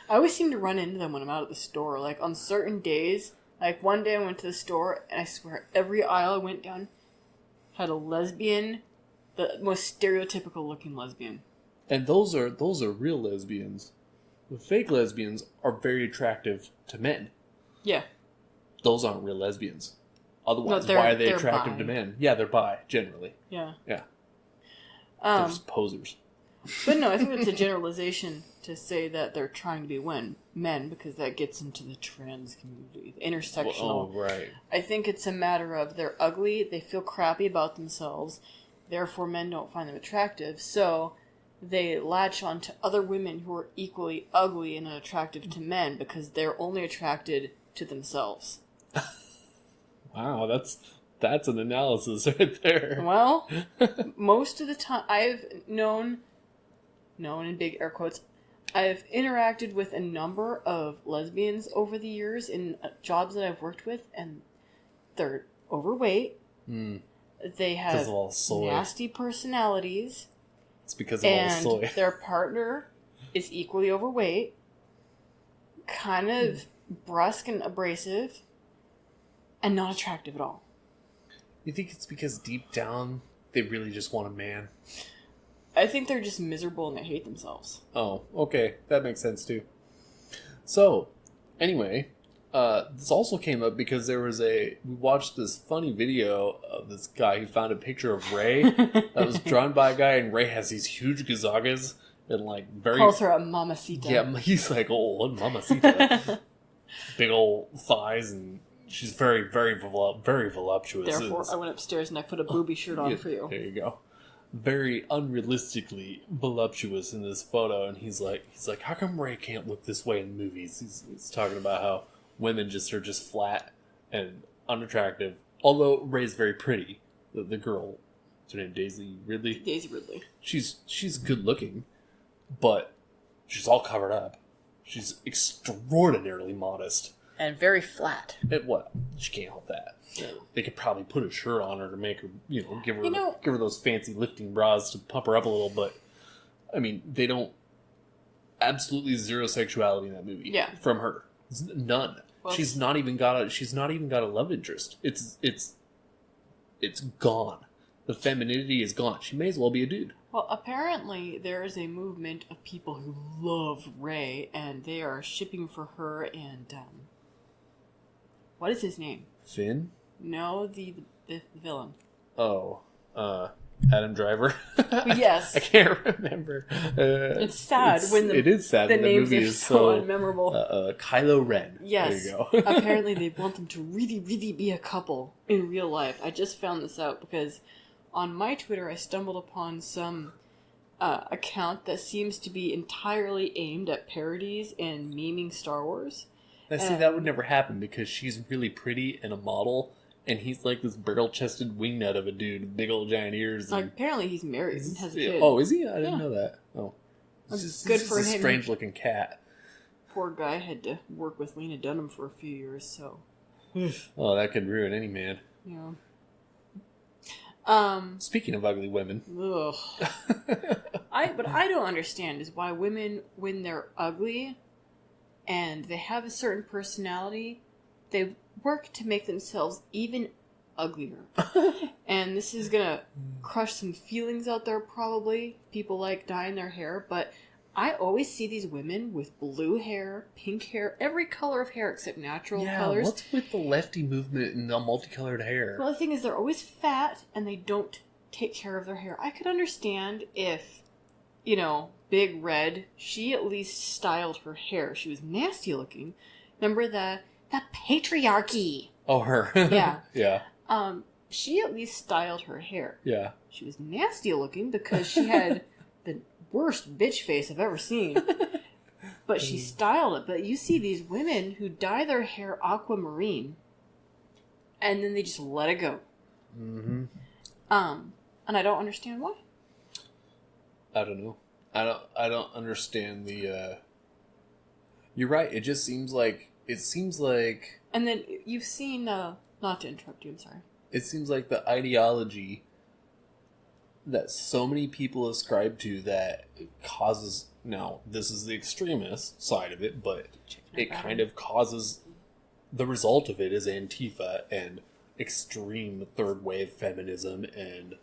I always seem to run into them when I'm out at the store. Like, on certain days, like, one day I went to the store, and I swear, every aisle I went down had a lesbian, the most stereotypical-looking lesbian. And those are real lesbians. The fake lesbians are very attractive to men. Yeah. Those aren't real lesbians. Otherwise, why are they attractive to men? Yeah, they're bi, generally. Yeah. Yeah. They're just posers. But no, I think it's a generalization to say that they're trying to be men, because that gets into the trans community, the intersectional. Oh, right. I think it's a matter of they're ugly, they feel crappy about themselves, therefore men don't find them attractive, so they latch on to other women who are equally ugly and unattractive to men because they're only attracted to themselves. Wow, that's an analysis right there. Well, most of the time, I've known in big air quotes, I've interacted with a number of lesbians over the years in jobs that I've worked with, and they're overweight. They have nasty personalities. It's because of all the soy. And their partner is equally overweight, kind of brusque and abrasive, and not attractive at all. You think it's because deep down they really just want a man? I think they're just miserable and they hate themselves. Oh, okay. That makes sense too. So, anyway, this also came up because we watched this funny video of this guy who found a picture of Ray that was drawn by a guy, and Ray has these huge gazagas and like calls her a mamacita. Yeah, he's like, oh, mamacita. Big old thighs, and she's very, very, very voluptuous. Therefore, I went upstairs and I put a booby shirt on for you. There you go. Very unrealistically voluptuous in this photo, and he's like, how come Ray can't look this way in movies? He's talking about how women are just flat and unattractive. Although Ray's very pretty. The girl, what's her name, Daisy Ridley? Daisy Ridley. She's good looking, but she's all covered up. She's extraordinarily modest. And very flat. She can't help that. They could probably put a shirt on her to make her, give her those fancy lifting bras to pump her up a little. But I mean, they don't absolutely zero sexuality in that movie. Yeah. From her. None. Well, she's not even got a love interest. It's gone. The femininity is gone. She may as well be a dude. Well, apparently there is a movement of people who love Rey, and they are shipping for her and what is his name? Finn? No, the villain. Oh, Adam Driver. Yes. I can't remember. It's sad when it is sad the when the names movie are is so unmemorable. Kylo Ren. Yes. There you go. Apparently they want them to really, really be a couple in real life. I just found this out because on my Twitter I stumbled upon some account that seems to be entirely aimed at parodies and memeing Star Wars. I see that would never happen because she's really pretty and a model, and he's like this barrel-chested wingnut of a dude with big old giant ears. And... apparently he's married and has a kid. Oh, is he? I didn't know that. Oh. Good for him. A strange-looking cat. Poor guy had to work with Lena Dunham for a few years, so... Oh, that could ruin any man. Yeah. Speaking of ugly women. Ugh. What I don't understand is why women, when they're ugly and they have a certain personality, they work to make themselves even uglier. And this is gonna crush some feelings out there probably. People like dyeing their hair, but I always see these women with blue hair, pink hair, every color of hair except natural colors. What's with the lefty movement and the multicolored hair? Well, the thing is, they're always fat and they don't take care of their hair. I could understand if, Big Red, she at least styled her hair. She was nasty looking. Remember the patriarchy? Oh, her. Yeah. Yeah. She at least styled her hair. Yeah. She was nasty looking because she had the worst bitch face I've ever seen. But she styled it. But you see these women who dye their hair aquamarine and then they just let it go. Mm-hmm. And I don't understand why. I don't know. I don't understand the You're right, it just seems like And then you've seen not to interrupt you, I'm sorry. It seems like the ideology that so many people ascribe to that causes... Now, this is the extremist side of it, but it kind of causes... The result of it is Antifa and extreme third wave feminism and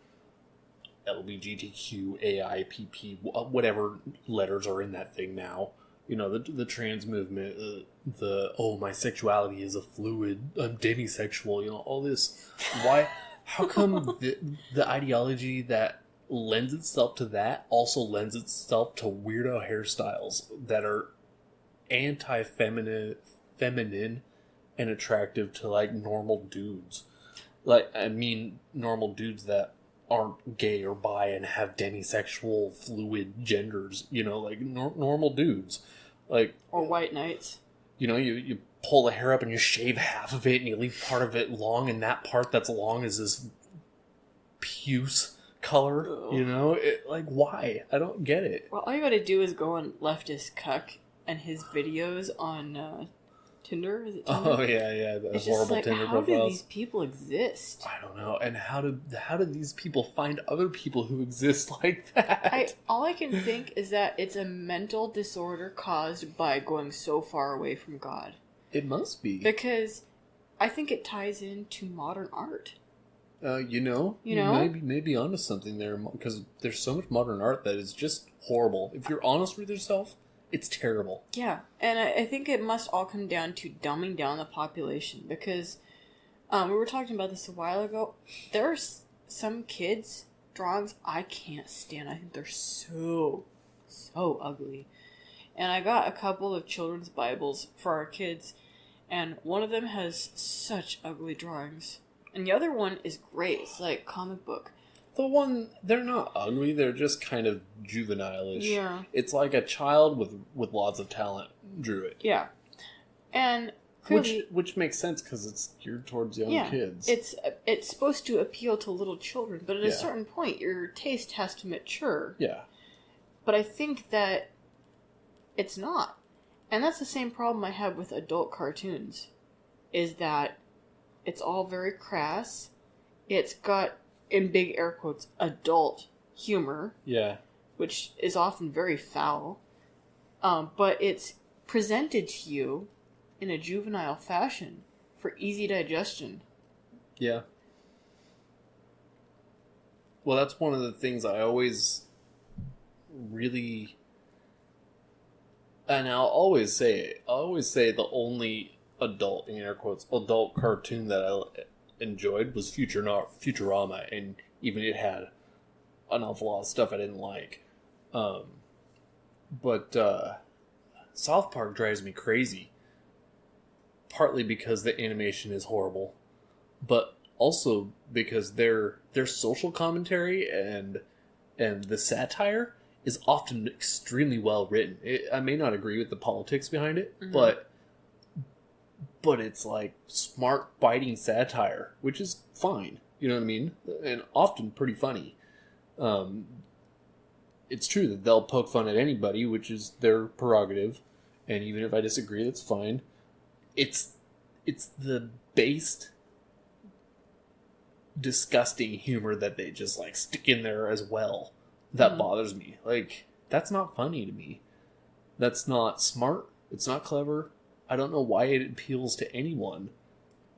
LGBTQ, AIPP, whatever letters are in that thing now. The trans movement, my sexuality is a fluid, I'm demisexual, all this. Why? How come the ideology that lends itself to that also lends itself to weirdo hairstyles that are anti-feminine and attractive to, normal dudes? Normal dudes that aren't gay or bi and have demisexual fluid genders, normal dudes. Or white knights. You pull the hair up and you shave half of it and you leave part of it long, and that part that's long is this puce color. Ugh. Why? I don't get it. Well, all you gotta do is go on Leftist Cuck and his videos on Tinder. Is it Tinder? Oh yeah, the it's horrible just Tinder how profiles. How do these people exist? I don't know. And how do these people find other people who exist like that? All I can think is that it's a mental disorder caused by going so far away from God. It must be. Because I think it ties into modern art. Maybe onto something there, because there's so much modern art that is just horrible. If you're honest with yourself, it's terrible. Yeah, and I think it must all come down to dumbing down the population, because we were talking about this a while ago. There's some kids' drawings I can't stand. I think they're so ugly. And I got a couple of children's Bibles for our kids, and one of them has such ugly drawings. And the other one is great. It's like comic book. They're not ugly, they're just kind of juvenile-ish. Yeah. It's like a child with lots of talent drew it. Yeah. And clearly, which makes sense because it's geared towards young kids. It's supposed to appeal to little children, but at a certain point, your taste has to mature. Yeah. But I think that it's not. And that's the same problem I have with adult cartoons, is that it's all very crass. It's got, in big air quotes, adult humor. Yeah. Which is often very foul. but it's presented to you in a juvenile fashion for easy digestion. Yeah. Well, that's one of the things I always really... And I'll always say it. I'll always say the only adult, in air quotes, adult cartoon that I enjoyed was Futurama, and even it had an awful lot of stuff I didn't like. But South Park drives me crazy. Partly because the animation is horrible, but also because their social commentary and the satire is often extremely well written. I may not agree with the politics behind it, but it's like smart, biting satire, which is fine. You know what I mean? And often pretty funny. It's true that they'll poke fun at anybody, which is their prerogative, and even if I disagree, that's fine. It's the based, disgusting humor that they just like stick in there as well that bothers me. Like, that's not funny to me. That's not smart. It's not clever. I don't know why it appeals to anyone.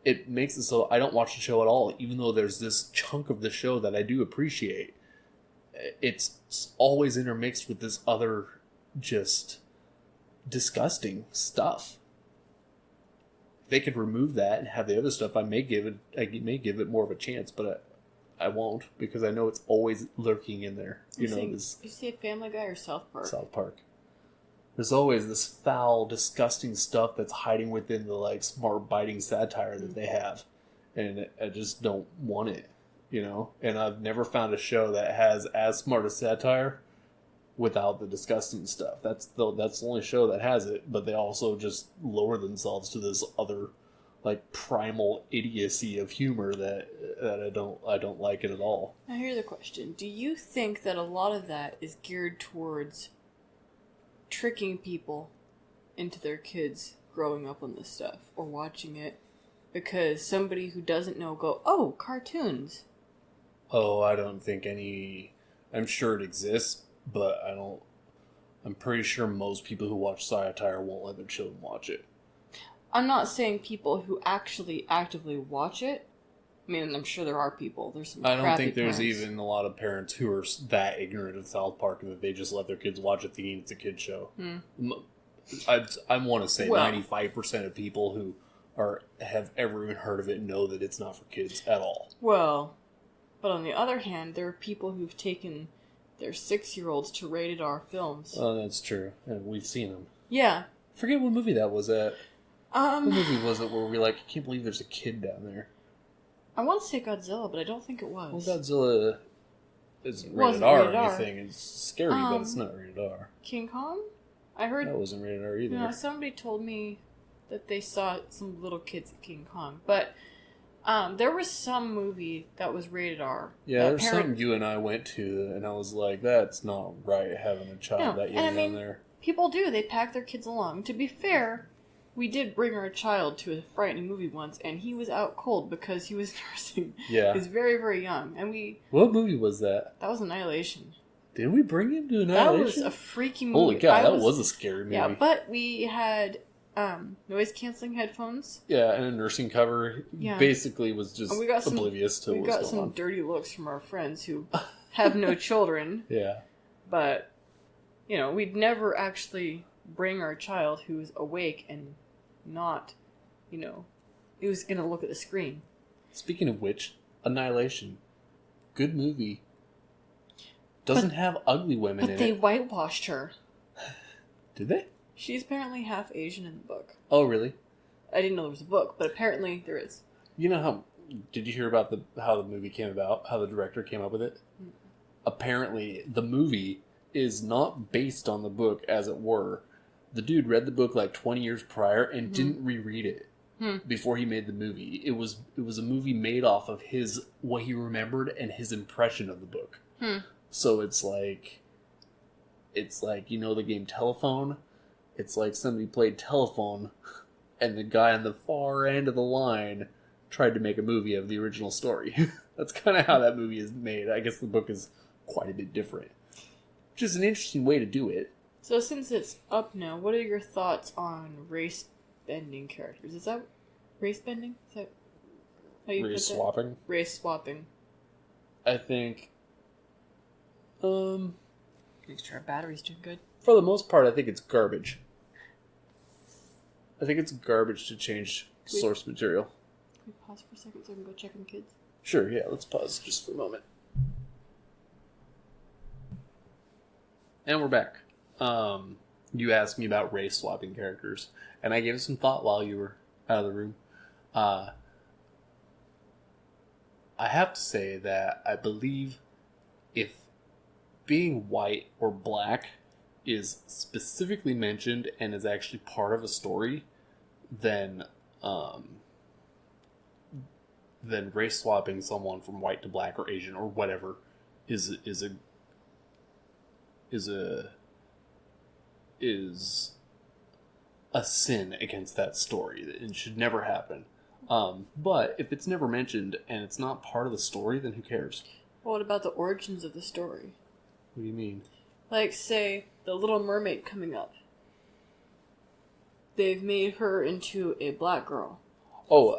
It makes it so I don't watch the show at all, even though there's this chunk of the show that I do appreciate. It's always intermixed with this other just disgusting stuff. If they could remove that and have the other stuff, I may give it more of a chance, but I won't, because I know it's always lurking in there. You see Family Guy or South Park? South Park. There's always this foul, disgusting stuff that's hiding within the like smart, biting satire that they have, and I just don't want it. And I've never found a show that has as smart a satire without the disgusting stuff. That's the only show that has it, but they also just lower themselves to this other like primal idiocy of humor that I don't like it at all. Now here's the question. Do you think that a lot of that is geared towards tricking people into their kids growing up on this stuff or watching it because somebody who doesn't know go, "Oh, cartoons"? Oh, I don't think any... I'm sure it exists, but I'm pretty sure most people who watch satire won't let their children watch it. I'm not saying people who actually actively watch it. I mean, I'm sure there are people. There's some I don't think parents. there's even a lot of parents who are that ignorant of South Park that they just let their kids watch it thinking it's a kid's show. I want to say 95% of people who have ever even heard of it know that it's not for kids at all. Well, but on the other hand, there are people who've taken their 6-year-olds to rated R films. Oh, that's true. And we've seen them. Yeah. I forget what movie that was at. What movie was it where we're like, I can't believe there's a kid down there? I want to say Godzilla, but I don't think it was. Well, Godzilla isn't rated R or anything. It's scary, but it's not rated R. King Kong? I heard... That wasn't rated R either. No, somebody told me that they saw some little kids at King Kong. But there was some movie that was rated R. Yeah, there's something you and I went to, and I was like, that's not right, having a child that young down there. People do. They pack their kids along. To be fair... We did bring our child to a frightening movie once, and he was out cold because he was nursing. Yeah. He was very, very young. And What movie was that? That was Annihilation. Did we bring him to Annihilation? That was a freaking movie. Holy cow, that was a scary movie. Yeah, but we had noise-canceling headphones. Yeah, and a nursing cover. Yeah. Basically was just oblivious to what's going on. We got some dirty looks from our friends who have no children. Yeah. But, we'd never actually bring our child who's awake and not, he was going to look at the screen. Speaking of which, Annihilation. Good movie. Doesn't have ugly women in it. But they whitewashed her. Did they? She's apparently half Asian in the book. Oh, really? I didn't know there was a book, but apparently there is. You know how... Did you hear about how the movie came about? How the director came up with it? Mm. Apparently, the movie is not based on the book, as it were. The dude read the book like 20 years prior and didn't reread it before he made the movie. It was a movie made off of what he remembered and his impression of the book. So it's like the game Telephone. It's like somebody played Telephone, and the guy on the far end of the line tried to make a movie of the original story. That's kind of how that movie is made. I guess the book is quite a bit different, which is an interesting way to do it. So since it's up now, what are your thoughts on race-bending characters? Is that race-bending? Is that how you Race put that? swapping? Race swapping. I think, Make sure our battery's doing good. for the most part, I think it's garbage. I think it's garbage to change source material. Can we pause for a second so I can go check on the kids? Sure, yeah, let's pause just for a moment. And we're back. You asked me about race swapping characters, and I gave it some thought while you were out of the room. I have to say that I believe if being white or black is specifically mentioned and is actually part of a story, then race swapping someone from white to black or Asian or whatever is a sin against that story. It should never happen. But if it's never mentioned and it's not part of the story, then who cares? What about the origins of the story? What do you mean? Like, say, the Little Mermaid coming up. They've made her into a black girl. Oh,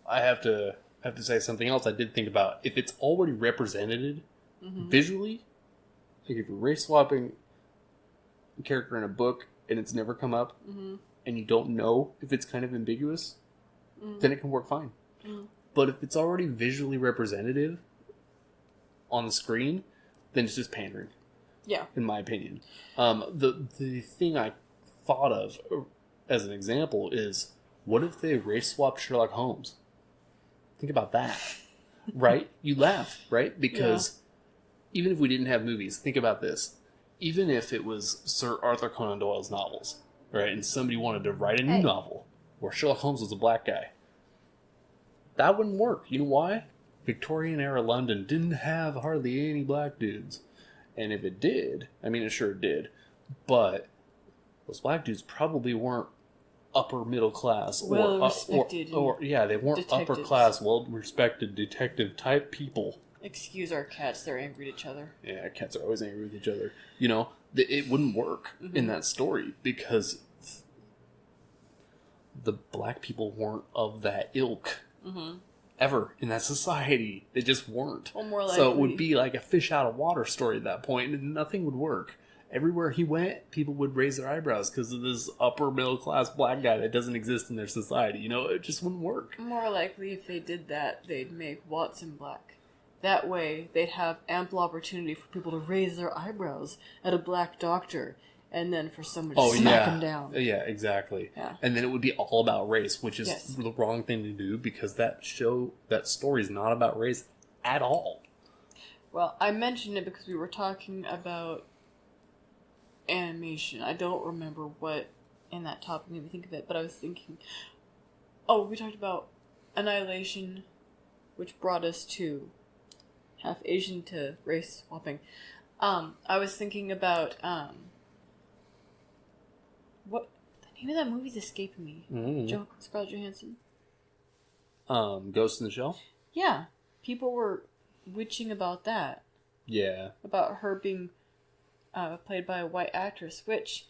I have to say something else I did think about. If it's already represented visually, like if you're race swapping a character in a book and it's never come up, and you don't know if it's kind of ambiguous, then it can work fine. But if it's already visually representative on the screen, then it's just pandering. Yeah. In my opinion. The thing I thought of as an example is, what if they race swapped Sherlock Holmes? Think about that. Right? You laugh, right? Because even if we didn't have movies, think about this. Even if it was Sir Arthur Conan Doyle's novels, right, and somebody wanted to write a new novel where Sherlock Holmes was a black guy, that wouldn't work. You know why? Victorian era London didn't have hardly any black dudes. And if it did, I mean, it sure did, but those black dudes probably weren't upper middle class Well respected. Or they weren't detectives. upper class, well respected detective type people. Excuse our cats, they're angry at each other. Yeah, cats are always angry with each other. You know, it wouldn't work in that story because the black people weren't of that ilk ever in that society. They just weren't. Well, more likely. So it would be like a fish out of water story at that point, and nothing would work. Everywhere he went, people would raise their eyebrows because of this upper middle class black guy that doesn't exist in their society. You know, it just wouldn't work. More likely, if they did that, they'd make Watson black. That way, they'd have ample opportunity for people to raise their eyebrows at a black doctor, and then for someone to smack him down. Yeah, exactly. Yeah. And then it would be all about race, which is Yes. the wrong thing to do because that story is not about race at all. Well, I mentioned it because we were talking about animation. I don't remember what in that topic made me think of it, but I was thinking... Oh, we talked about Annihilation, which brought us to half Asian to race swapping. I was thinking about... what... The name of that movie's escaping me. Scarlett Johansson. Ghost in the Shell? Yeah. People were witching about that. Yeah. About her being played by a white actress, which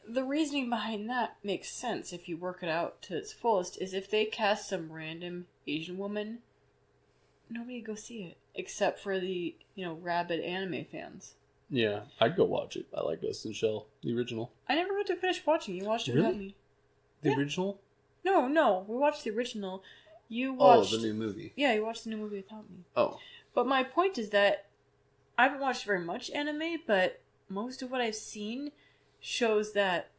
the reasoning behind that makes sense if you work it out to its fullest, is if they cast some random Asian woman, nobody would go see it, except for the, rabid anime fans. Yeah, I'd go watch it. I like Ghost in the Shell, the original. I never got to finish watching. You watched it without me. The original? No, we watched the original. You watched... Oh, the new movie. Yeah, you watched the new movie without me. Oh. But my point is that I haven't watched very much anime, but most of what I've seen shows that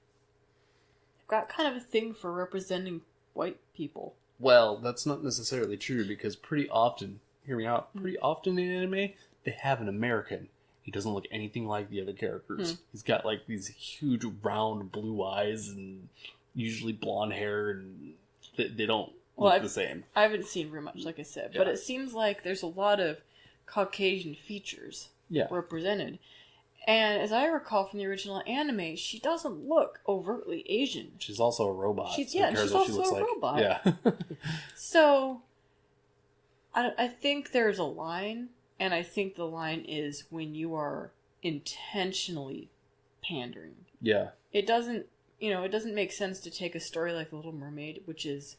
I've got kind of a thing for representing white people. Well, that's not necessarily true because pretty often, hear me out, pretty often in anime, they have an American. He doesn't look anything like the other characters. He's got like these huge round blue eyes and usually blonde hair, and they don't look the same. I haven't seen very much, like I said, but it seems like there's a lot of Caucasian features represented. And as I recall from the original anime, she doesn't look overtly Asian. She's also a robot. She's also a robot. Yeah. So, I think there's a line, and I think the line is when you are intentionally pandering. Yeah. It doesn't, it doesn't make sense to take a story like The Little Mermaid, which is,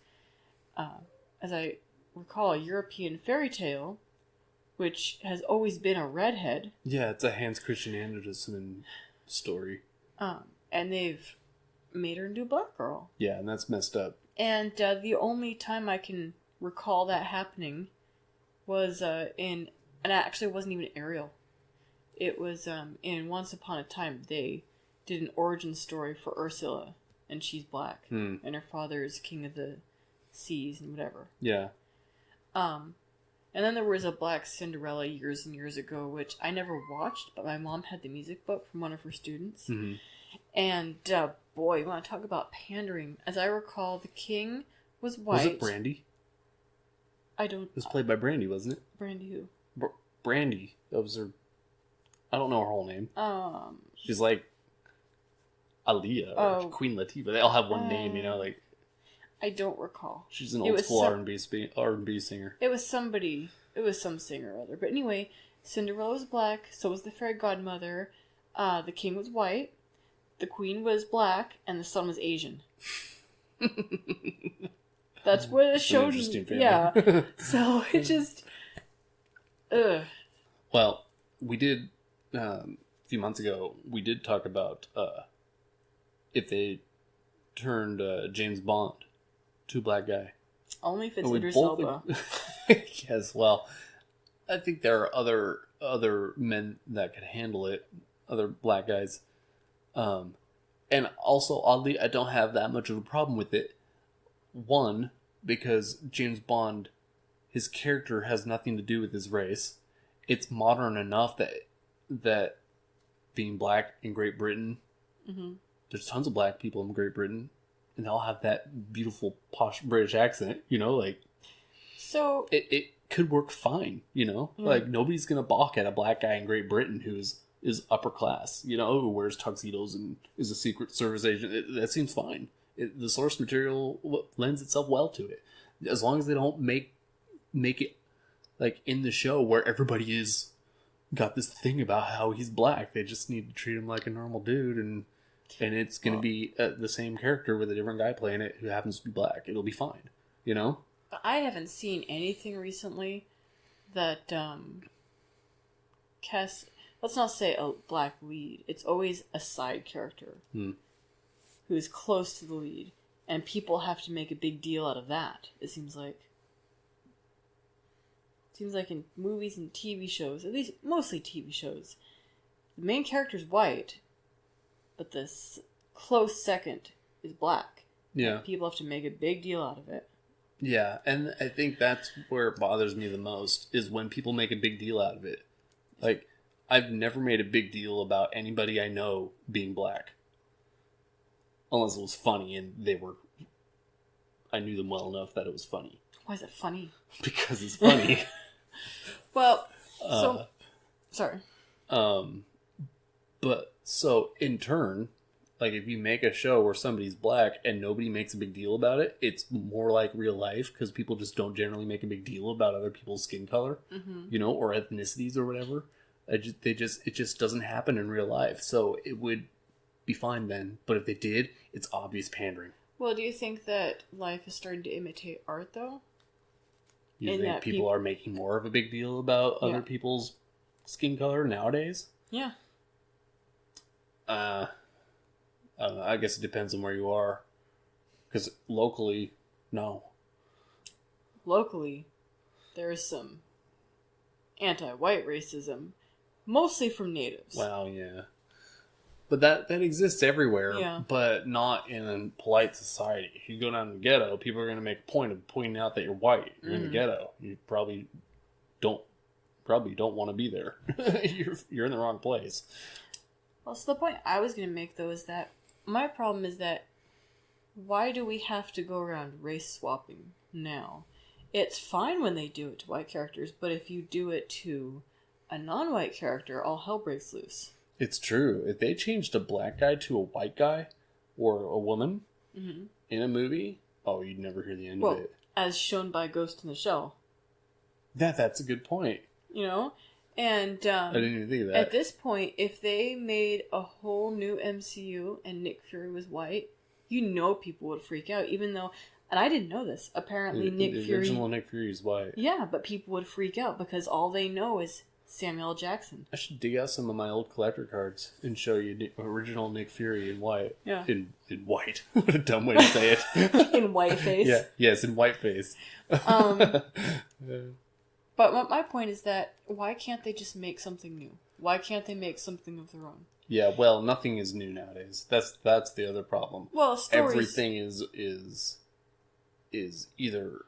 as I recall, a European fairy tale, which has always been a redhead. Yeah, it's a Hans Christian Andersen story. And they've made her into a black girl. Yeah, and that's messed up. And the only time I can recall that happening was and it actually wasn't even Ariel. It was in Once Upon a Time. They did an origin story for Ursula, and she's black, and her father is king of the seas and whatever. Yeah. And then there was a Black Cinderella years and years ago, which I never watched, but my mom had the music book from one of her students. Mm-hmm. And boy, you want to talk about pandering? As I recall, the king was white. Was it Brandy? I don't. It was played by Brandy, wasn't it? Brandy who? Brandy. That was her. I don't know her whole name. She's like Aaliyah or Queen Latifah. They all have one name, like. I don't recall. She's an old school R&B singer. It was somebody. It was some singer or other. But anyway, Cinderella was black. So was the fairy godmother. The king was white. The queen was black, and the son was Asian. That's what it showed me. Yeah. So it just. Ugh. Well, we did a few months ago. We did talk about if they turned James Bond to a black guy. Only if it's Idris Elba. Yes. Well, I think there are other men that could handle it. Other black guys. And also, oddly, I don't have that much of a problem with it. One, because James Bond, his character has nothing to do with his race. It's modern enough that being black in Great Britain, there's tons of black people in Great Britain, and they all have that beautiful, posh British accent, So... It could work fine, Like, nobody's gonna balk at a black guy in Great Britain is upper class, who wears tuxedos and is a Secret Service agent. That seems fine. The source material lends itself well to it. As long as they don't make it like in the show where everybody is got this thing about how he's black. They just need to treat him like a normal dude, and it's going to be the same character with a different guy playing it who happens to be black. It'll be fine, I haven't seen anything recently that casts... Let's not say a black lead. It's always a side character who's close to the lead, and people have to make a big deal out of that. It seems like in movies and TV shows, at least mostly TV shows, the main character's white, but the close second is black. Yeah, and people have to make a big deal out of it. Yeah, and I think that's where it bothers me the most is when people make a big deal out of it. Like, I've never made a big deal about anybody I know being black. Unless it was funny and I knew them well enough that it was funny. Why is it funny? Because it's funny. Well, sorry. But, so, in turn, like, if you make a show where somebody's black and nobody makes a big deal about it, it's more like real life because people just don't generally make a big deal about other people's skin color, or ethnicities or whatever. It just doesn't happen in real life. So it would be fine then. But if they did, it's obvious pandering. Well, do you think that life is starting to imitate art, though? You think people are making more of a big deal about other people's skin color nowadays? Yeah. I don't know. I guess it depends on where you are. Because locally, no. Locally, there is some anti-white racism. Mostly from natives. Well, yeah. But that exists everywhere, but not in a polite society. If you go down to the ghetto, people are going to make a point of pointing out that you're white. You're in the ghetto. You probably don't want to be there. You're in the wrong place. Well, so the point I was going to make, though, is that my problem is that why do we have to go around race swapping now? It's fine when they do it to white characters, but if you do it to a non-white character, all hell breaks loose. It's true. If they changed a black guy to a white guy or a woman in a movie, you'd never hear the end of it. As shown by Ghost in the Shell. That's a good point. And I didn't even think of that. at this point, if they made a whole new MCU and Nick Fury was white, people would freak out. Even though, and I didn't know this, apparently the original Nick Fury is white. Yeah, but people would freak out because all they know is Samuel Jackson. I should dig out some of my old collector cards and show you the original Nick Fury in white. Yeah. In white. What a dumb way to say it. In whiteface. Yeah. Yes, in whiteface. But my point is that why can't they just make something new? Why can't they make something of their own? Yeah, well, nothing is new nowadays. That's the other problem. Well, stories... Everything is either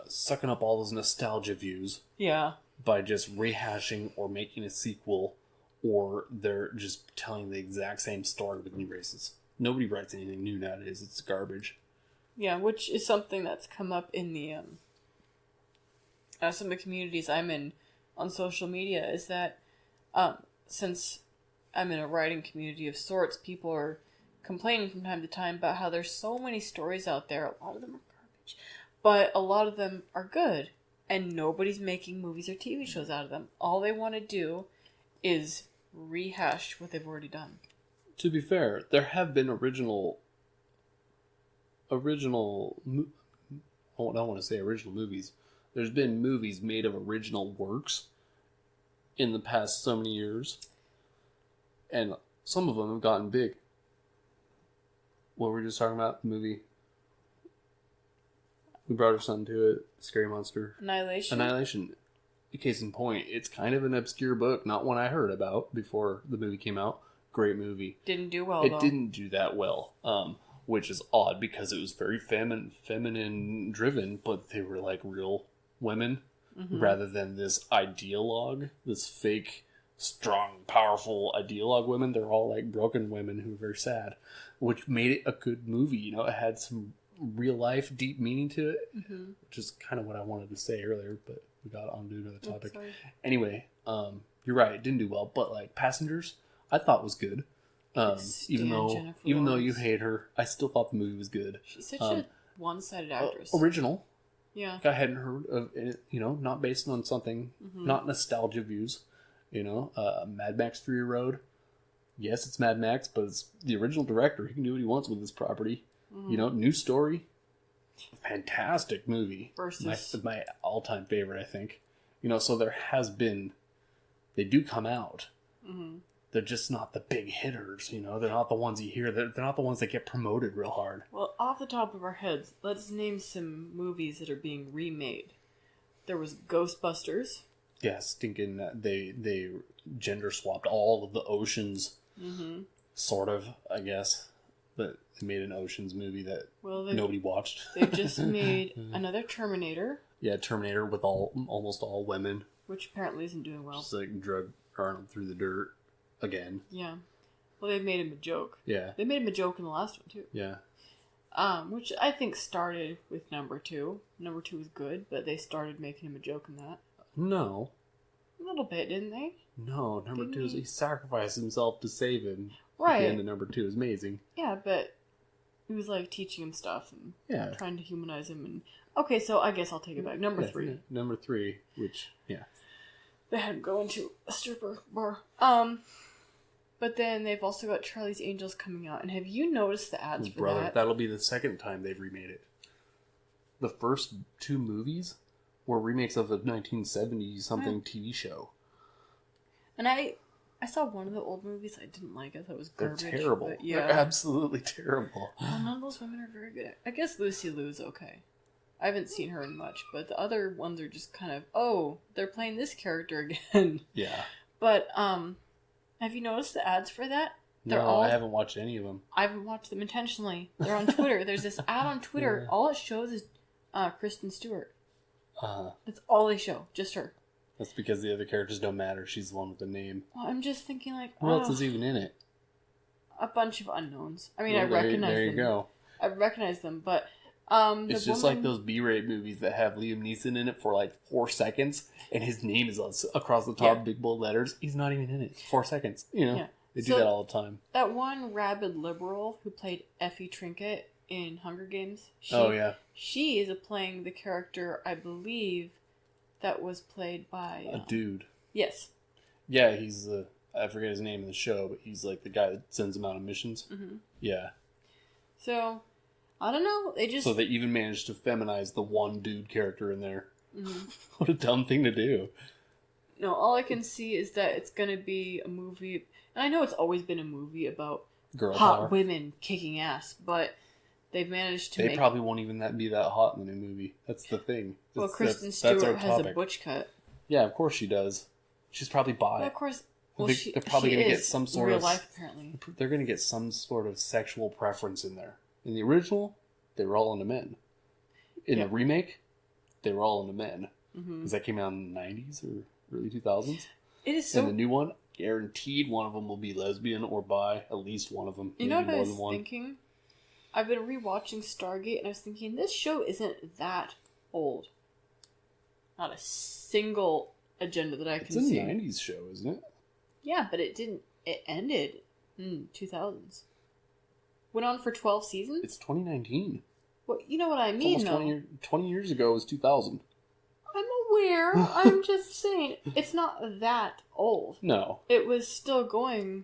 sucking up all those nostalgia views. Yeah. By just rehashing or making a sequel, or they're just telling the exact same story with new races. Nobody writes anything new nowadays. It's garbage. Yeah, which is something that's come up in the some of the communities I'm in on social media, is that since I'm in a writing community of sorts, people are complaining from time to time about how there's so many stories out there. A lot of them are garbage, but a lot of them are good, and nobody's making movies or TV shows out of them. All they want to do is rehash what they've already done. To be fair, there have been original I don't want to say original movies. There's been movies made of original works in the past so many years, and some of them have gotten big. What were we just talking about? The movie. We brought our son to it. Scary Monster. Annihilation. Case in point, it's kind of an obscure book, not one I heard about before the movie came out. Great movie. Didn't do well, It though. didn't do that well, which is odd because it was very feminine driven, but they were like real women rather than this ideologue, this fake, strong, powerful ideologue women. They're all like broken women who are very sad, which made it a good movie. You know, it had some real life deep meaning to it, which is kind of what I wanted to say earlier, but we got on to the topic. Anyway, you're right, it didn't do well, but like Passengers, I thought was good. Even though you hate her, I still thought the movie was good. She's such a one-sided actress. Original. Yeah. I hadn't heard of it, not based on something, not nostalgia views. Mad Max Fury Road. Yes, it's Mad Max, but it's the original director. He can do what he wants with this property. New story. Fantastic movie. Versus my all-time favorite, I think. So there has been... They do come out. They're just not the big hitters, They're not the ones you hear. They're not the ones that get promoted real hard. Well, off the top of our heads, let's name some movies that are being remade. There was Ghostbusters. Yeah, stinking... They gender swapped all of the Oceans. Sort of, I guess. But they made an Oceans movie that nobody watched. They've just made another Terminator. Yeah, Terminator with almost all women. Which apparently isn't doing well. Just like drug Arnold through the dirt again. Yeah. Well, they made him a joke. Yeah. They made him a joke in the last one, too. Yeah. Which I think started with number 2. Number 2 was good, but they started making him a joke in that. No. A little bit, didn't they? No, number 2 is he sacrificed himself to save him. Right. At the end of number 2 is amazing. Yeah, but he was like teaching him stuff and trying to humanize him. And okay, so I guess I'll take it back. Number 3. Number 3, which, They had him go into a stripper bar. But then they've also got Charlie's Angels coming out. And have you noticed the ads for that? That'll be the second time they've remade it. The first 2 movies were remakes of the 1970-something TV show. And I saw one of the old movies. I didn't like it. I thought it was garbage. They're terrible. Yeah. They're absolutely terrible. Well, none of those women are very good. I guess Lucy Liu's okay. I haven't seen her in much, but the other ones are just kind of, they're playing this character again. Yeah. But, have you noticed the ads for that? I haven't watched any of them. I haven't watched them intentionally. They're on Twitter. There's this ad on Twitter. Yeah. All it shows is Kristen Stewart. That's all they show. Just her. That's because the other characters don't matter. She's the one with the name. Well, I'm just thinking who else is even in it? A bunch of unknowns. I mean, I recognize them. There you go. I recognize them, but... it's just like those B-rate movies that have Liam Neeson in it for like 4 seconds, and his name is across the top, big bold letters. He's not even in it. 4 seconds. They do that all the time. That one rabid liberal who played Effie Trinket in Hunger Games. She is playing the character, I believe, that was played by a dude. Yes. Yeah, he's the... I forget his name in the show, but he's like the guy that sends them out on missions. Mm-hmm. Yeah. So, I don't know. So they even managed to feminize the one dude character in there. Mm-hmm. What a dumb thing to do. No, all I can see is that it's going to be a movie... And I know it's always been a movie about Girl hot power. women kicking ass, but they've managed to They probably won't even be that hot in the new movie. That's the thing. Well, Kristen that's Stewart our has a topic. butch cut. Yeah, of course she does. She's probably bi. Well, of course... Well, They're probably going to get some sort real of... life, apparently. They're going to get some sort of sexual preference in there. In the original, they were all into men. In the remake, they were all into men. Because that came out in the 90s or early 2000s. It is so... And the new one, guaranteed one of them will be lesbian or bi. At least one of them. You know what I was thinking? I've been rewatching Stargate, and I was thinking, this show isn't that old. Not a single agenda that I can see. It's a 90s show, isn't it? Yeah, but it didn't... It ended in 2000s. Went on for 12 seasons? It's 2019. Well, you know what I mean, though. 20 years ago was 2000. I'm aware. I'm just saying, it's not that old. No. It was still going...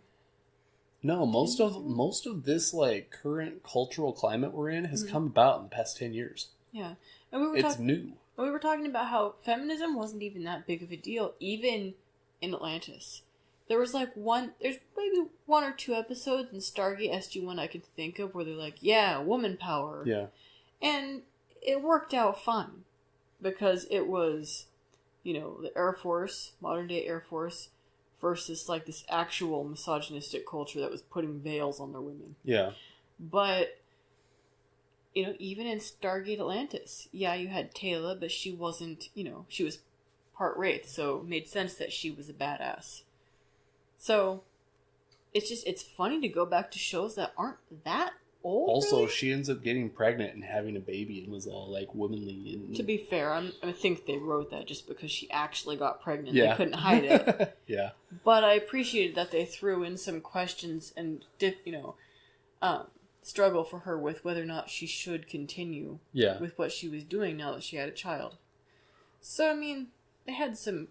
No, most of this like current cultural climate we're in has come about in the past 10 years. Yeah. And it's new. We were talking about how feminism wasn't even that big of a deal, even in Atlantis. There was there's maybe one or two episodes in Stargate SG-1 I can think of where they're like, yeah, woman power. Yeah. And it worked out fine. Because it was, the Air Force, modern day Air Force, versus this actual misogynistic culture that was putting veils on their women. Yeah. But, even in Stargate Atlantis, yeah, you had Taylor, but she wasn't, she was part Wraith, so it made sense that she was a badass. So, it's funny to go back to shows that aren't that old. Also, really? she ends up getting pregnant and having a baby and was all womanly. And... To be fair, I think they wrote that just because she actually got pregnant. Yeah. They couldn't hide it. Yeah. But I appreciated that they threw in some questions and struggle for her with whether or not she should continue with what she was doing now that she had a child. So I mean, they had some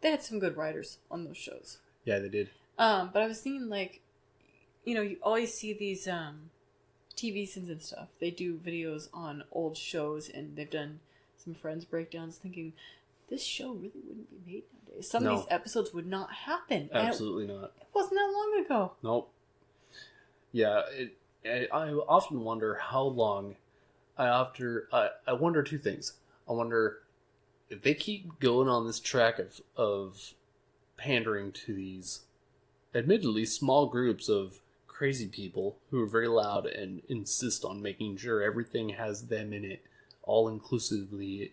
good writers on those shows. Yeah, they did. But I was thinking you always see these TV scenes and stuff. They do videos on old shows, and they've done some Friends breakdowns. Thinking this show really wouldn't be made nowadays. Some of these episodes would not happen. Absolutely not. It wasn't that long ago. Nope. Yeah, I often wonder how long. I wonder two things. I wonder if they keep going on this track of pandering to these, admittedly small groups of crazy people who are very loud and insist on making sure everything has them in it, all inclusivity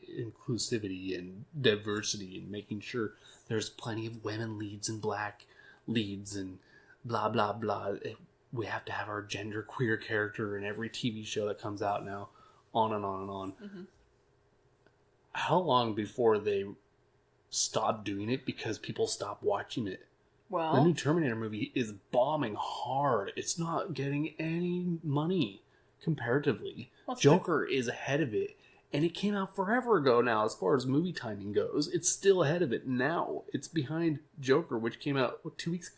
and diversity, and making sure there's plenty of women leads and black leads and blah blah blah. We have to have our gender queer character in every TV show that comes out now, on and on and on. Mm-hmm. How long before they stop doing it because people stop watching it? Well, the new Terminator movie is bombing hard. It's not getting any money comparatively. Joker is ahead of it. And it came out forever ago now as far as movie timing goes. It's still ahead of it now. It's behind Joker, which came out, 2 weeks ago?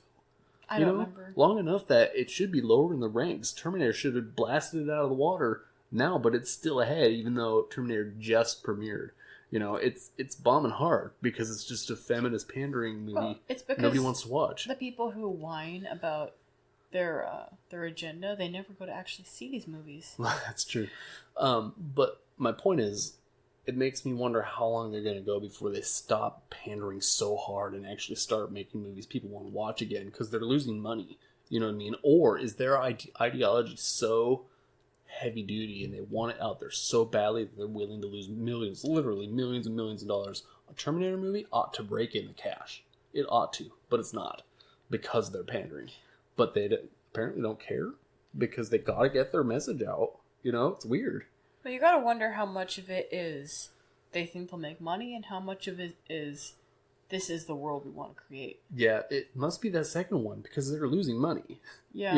I don't remember. Long enough that it should be lower in the ranks. Terminator should have blasted it out of the water now, but it's still ahead even though Terminator just premiered. It's bombing hard because it's just a feminist pandering movie. Well, it's because nobody wants to watch. The people who whine about their agenda, they never go to actually see these movies. That's true. But my point is, it makes me wonder how long they're going to go before they stop pandering so hard and actually start making movies people want to watch again because they're losing money. You know what I mean? Or is their ideology so heavy duty and they want it out there so badly that they're willing to lose millions, literally millions and millions of dollars? A Terminator movie ought to break in the cash. It ought to, but it's not because they're pandering. But they apparently don't care because they got to get their message out. It's weird. But you got to wonder how much of it is they think they'll make money and how much of it is this is the world we want to create. Yeah, it must be that second one because they're losing money. Yeah.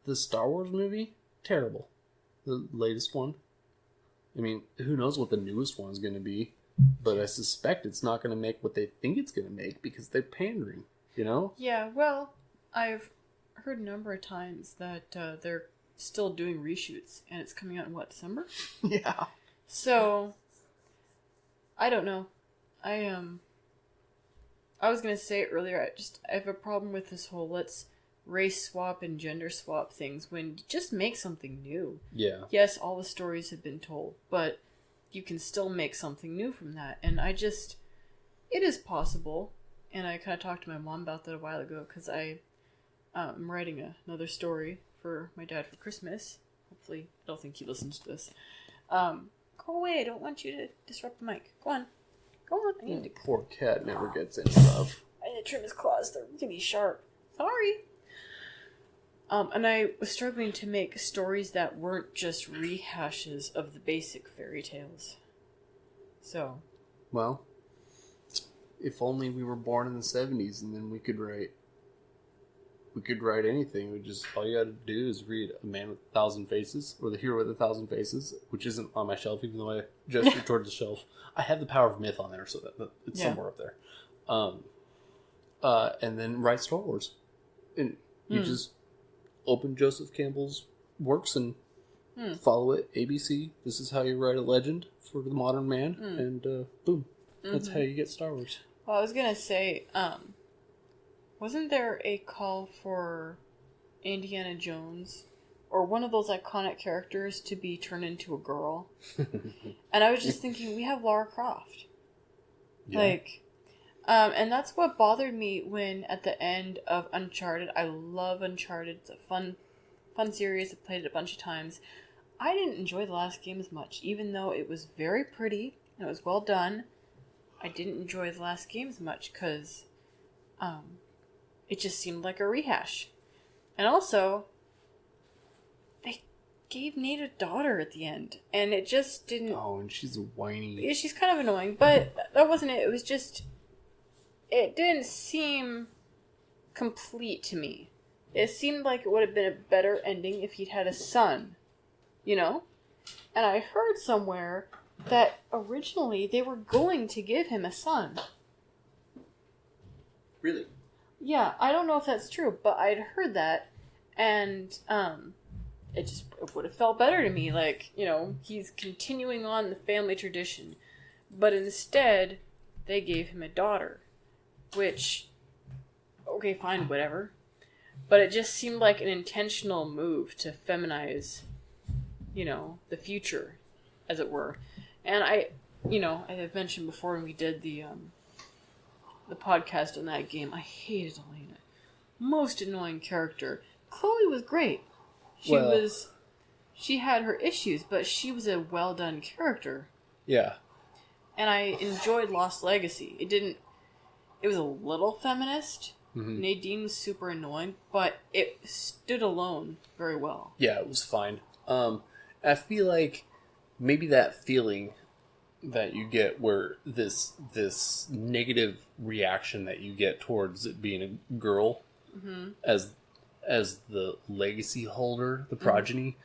The Star Wars movie, terrible. The latest one. I mean, who knows what the newest one is going to be. But I suspect it's not going to make what they think it's going to make because they're pandering, you know? Yeah, well, I've heard a number of times that they're still doing reshoots, and it's coming out in, what, December? Yeah. So, I don't know. I was going to say earlier, I have a problem with this whole let's race swap and gender swap things when just make something new. Yeah. Yes, all the stories have been told, but you can still make something new from that. And it is possible. And I kind of talked to my mom about that a while ago because I'm writing another story for my dad for Christmas. Hopefully, I don't think he listens to this. Go away, I don't want you to disrupt the mic. Go on. Go on. I need to... Poor cat never gets any love. I need to trim his claws. They're really sharp. Sorry. And I was struggling to make stories that weren't just rehashes of the basic fairy tales. So. Well, if only we were born in the 70s and then we could write anything. All you gotta do is read A Man with a Thousand Faces or The Hero with a Thousand Faces, which isn't on my shelf, even though I gestured towards the shelf. I have The Power of Myth on there, so that it's somewhere up there. And then write Star Wars. And you just open Joseph Campbell's works and follow it. ABC, this is how you write a legend for the modern man. And boom. That's how you get Star Wars. Well, I was going to say, wasn't there a call for Indiana Jones or one of those iconic characters to be turned into a girl? And I was just thinking, we have Lara Croft. Yeah. And that's what bothered me when at the end of Uncharted, I love Uncharted, it's a fun series, I've played it a bunch of times. I didn't enjoy the last game as much, even though it was very pretty and it was well done. I didn't enjoy the last game as much because it just seemed like a rehash. And also, they gave Nate a daughter at the end, and it just didn't... Oh, and she's whiny. Yeah, she's kind of annoying, but that wasn't it. It was just... It didn't seem complete to me. It seemed like it would have been a better ending if he'd had a son, you know? And I heard somewhere that originally they were going to give him a son. Really? Yeah, I don't know if that's true, but I'd heard that, and it would have felt better to me, like, you know, he's continuing on the family tradition. But instead, they gave him a daughter. Which, okay, fine, whatever. But it just seemed like an intentional move to feminize, you know, the future, as it were. And I have mentioned before when we did the podcast on that game, I hated Elena. Most annoying character. Chloe was great. She had her issues, but she was a well done character. Yeah. And I enjoyed Lost Legacy. It was a little feminist. Mm-hmm. Nadine was super annoying, but it stood alone very well. Yeah, it was fine. I feel like maybe that feeling that you get where this negative reaction that you get towards it being a girl as the legacy holder, the progeny,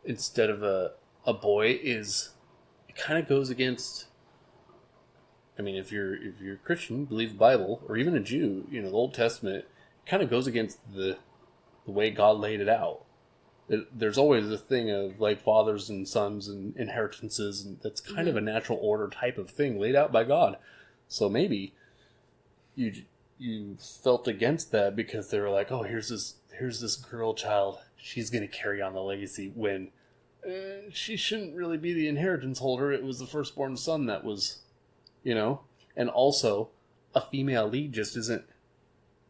instead of a boy it kind of goes against... I mean, if you're a Christian, you believe the Bible, or even a Jew, you know, the Old Testament kind of goes against the way God laid it out. There's always a thing of, like, fathers and sons and inheritances, and that's kind of a natural order type of thing laid out by God. So maybe you felt against that because they were like, oh, here's this girl child, she's going to carry on the legacy, when she shouldn't really be the inheritance holder. It was the firstborn son that was... You know, and also a female lead just isn't.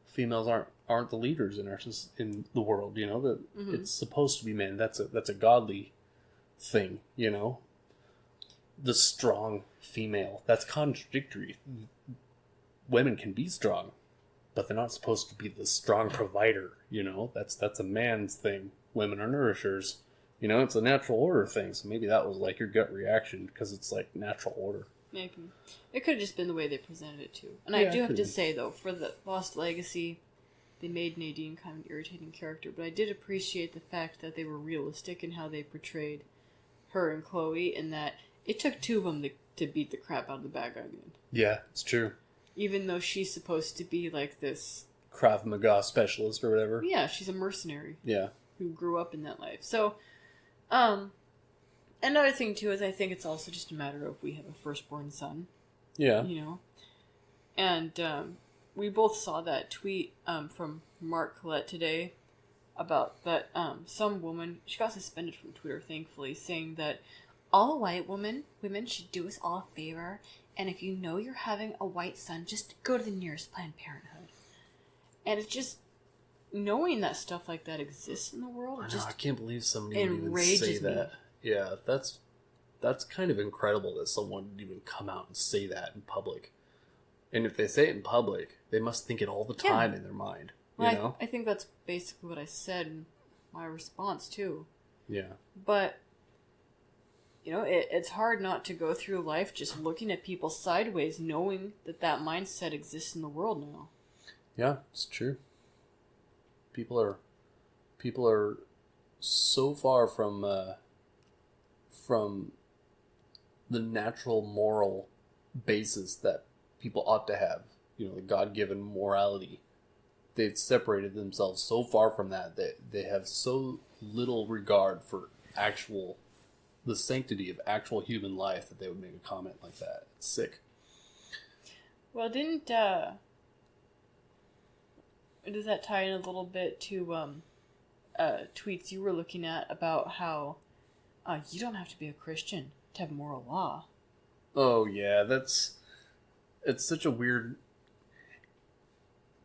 Females aren't the leaders in the world. You know that it's supposed to be men. That's a godly thing. You know, the strong female. That's contradictory. Women can be strong, but they're not supposed to be the strong provider. You know, that's a man's thing. Women are nourishers. You know, it's a natural order thing. So maybe that was like your gut reaction because it's like natural order. Maybe. It could have just been the way they presented it, too. And I do have to say, though, for the Lost Legacy, they made Nadine kind of an irritating character, but I did appreciate the fact that they were realistic in how they portrayed her and Chloe, and that it took two of them to to beat the crap out of the bad guy again. Yeah, it's true. Even though she's supposed to be like this Krav Maga specialist or whatever. Yeah, she's a mercenary. Yeah. Who grew up in that life. So, another thing too is I think it's also just a matter of we have a firstborn son. Yeah. You know? And we both saw that tweet from Mark Collette today about that some woman, she got suspended from Twitter, thankfully, saying that all white women should do us all a favor, and if you know you're having a white son, just go to the nearest Planned Parenthood. And it's just knowing that stuff like that exists in the world. I can't believe somebody would even say that. Yeah, that's kind of incredible that someone would even come out and say that in public. And if they say it in public, they must think it all the time in their mind. Well, you know? I think that's basically what I said in my response too. Yeah. But you know, it's hard not to go through life just looking at people sideways, knowing that mindset exists in the world now. Yeah, it's true. People are so far from the natural moral basis that people ought to have. You know, the God-given morality. They've separated themselves so far from that they have so little regard for the sanctity of actual human life that they would make a comment like that. It's sick. Well, does that tie in a little bit to tweets you were looking at about how you don't have to be a Christian to have moral law? Oh yeah, it's such a weird.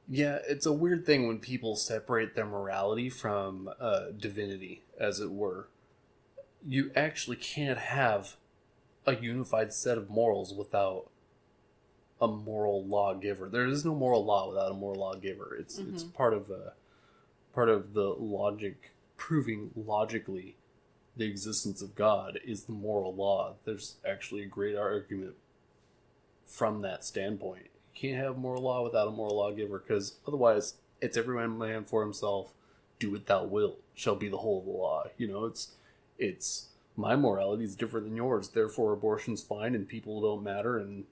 Yeah, it's a weird thing when people separate their morality from divinity, as it were. You actually can't have a unified set of morals without a moral lawgiver. There is no moral law without a moral lawgiver. It's part of the logic, proving logically the existence of God is the moral law. There's actually a great argument from that standpoint. You can't have moral law without a moral lawgiver, because otherwise it's every man for himself. Do what thou wilt shall be the whole of the law. You know, it's my morality is different than yours, therefore abortion's fine and people don't matter, and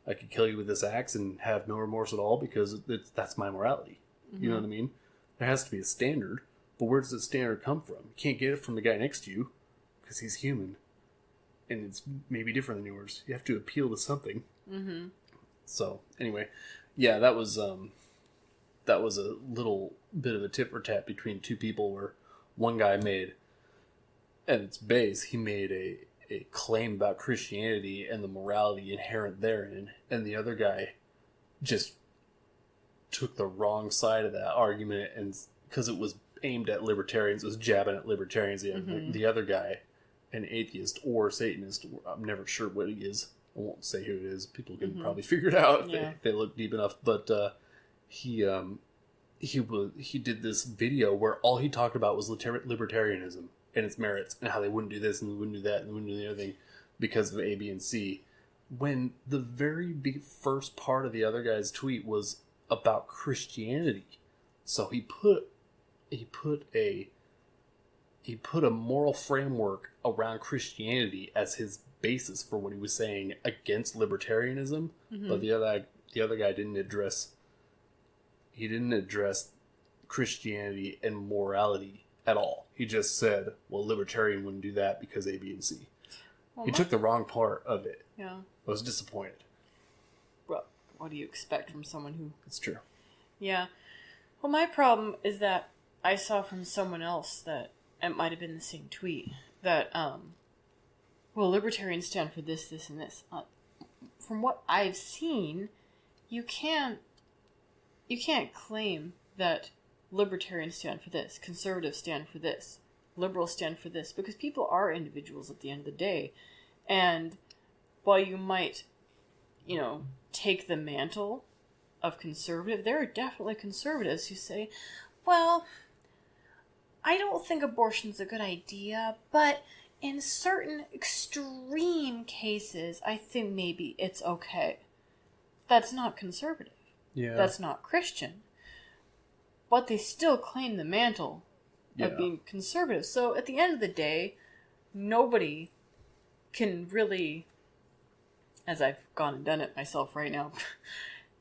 I could kill you with this axe and have no remorse at all because that's my morality. Mm-hmm. You know what I mean? There has to be a standard, but where does the standard come from? You can't get it from the guy next to you because he's human, and it's maybe different than yours. You have to appeal to something. Mm-hmm. So anyway, yeah, that was a little bit of a tit for tat between two people where one guy made, at its base, he made a claim about Christianity and the morality inherent therein, and the other guy just took the wrong side of that argument, and because it was aimed at libertarians, it was jabbing at libertarians. The other guy, an atheist or Satanist, I'm never sure what he is. I won't say who it is. People can probably figure it out if they look deep enough. But he did this video where all he talked about was libertarianism and its merits, and how they wouldn't do this and they wouldn't do that and they wouldn't do the other thing because of A, B, and C. When the very first part of the other guy's tweet was about Christianity, so he put a moral framework around Christianity as his basis for what he was saying against libertarianism. But the other guy didn't address Christianity and morality at all. He just said, well, libertarian wouldn't do that because A, B, and C. Well, he took the wrong part of it. Yeah. I was disappointed. Well, what do you expect from someone who... It's true. Yeah. Well, my problem is that I saw from someone else that it might have been the same tweet that, well, libertarians stand for this, this, and this. From what I've seen, you can't claim that libertarians stand for this, conservatives stand for this, liberals stand for this, because people are individuals at the end of the day. And while you might, take the mantle of conservative, there are definitely conservatives who say, well, I don't think abortion's a good idea, but in certain extreme cases, I think maybe it's okay. That's not conservative. Yeah. That's not Christian. But they still claim the mantle of being conservative. So at the end of the day, nobody can really as I've gone and done it myself right now,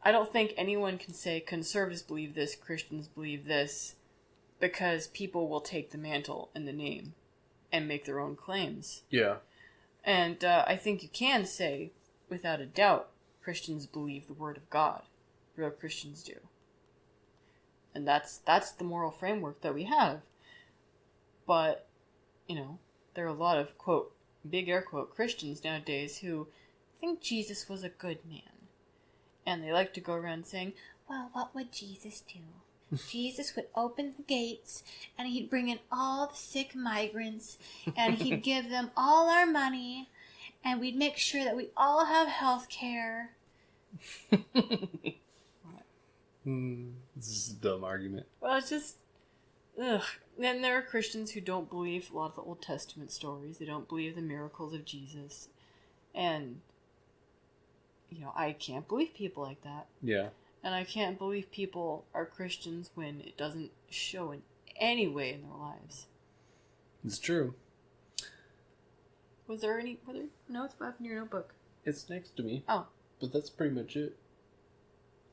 I don't think anyone can say conservatives believe this, Christians believe this, because people will take the mantle and the name and make their own claims. Yeah. And I think you can say, without a doubt, Christians believe the Word of God. Real Christians do. And that's the moral framework that we have. But, there are a lot of, quote, big air quote, Christians nowadays who think Jesus was a good man. And they like to go around saying, well, what would Jesus do? Jesus would open the gates, and he'd bring in all the sick migrants, and he'd give them all our money, and we'd make sure that we all have health care. This is a dumb argument. Well, it's just, ugh. Then there are Christians who don't believe a lot of the Old Testament stories. They don't believe the miracles of Jesus. And, I can't believe people like that. Yeah. And I can't believe people are Christians when it doesn't show in any way in their lives. It's true. Were there notes back in your notebook? It's next to me. Oh. But that's pretty much it.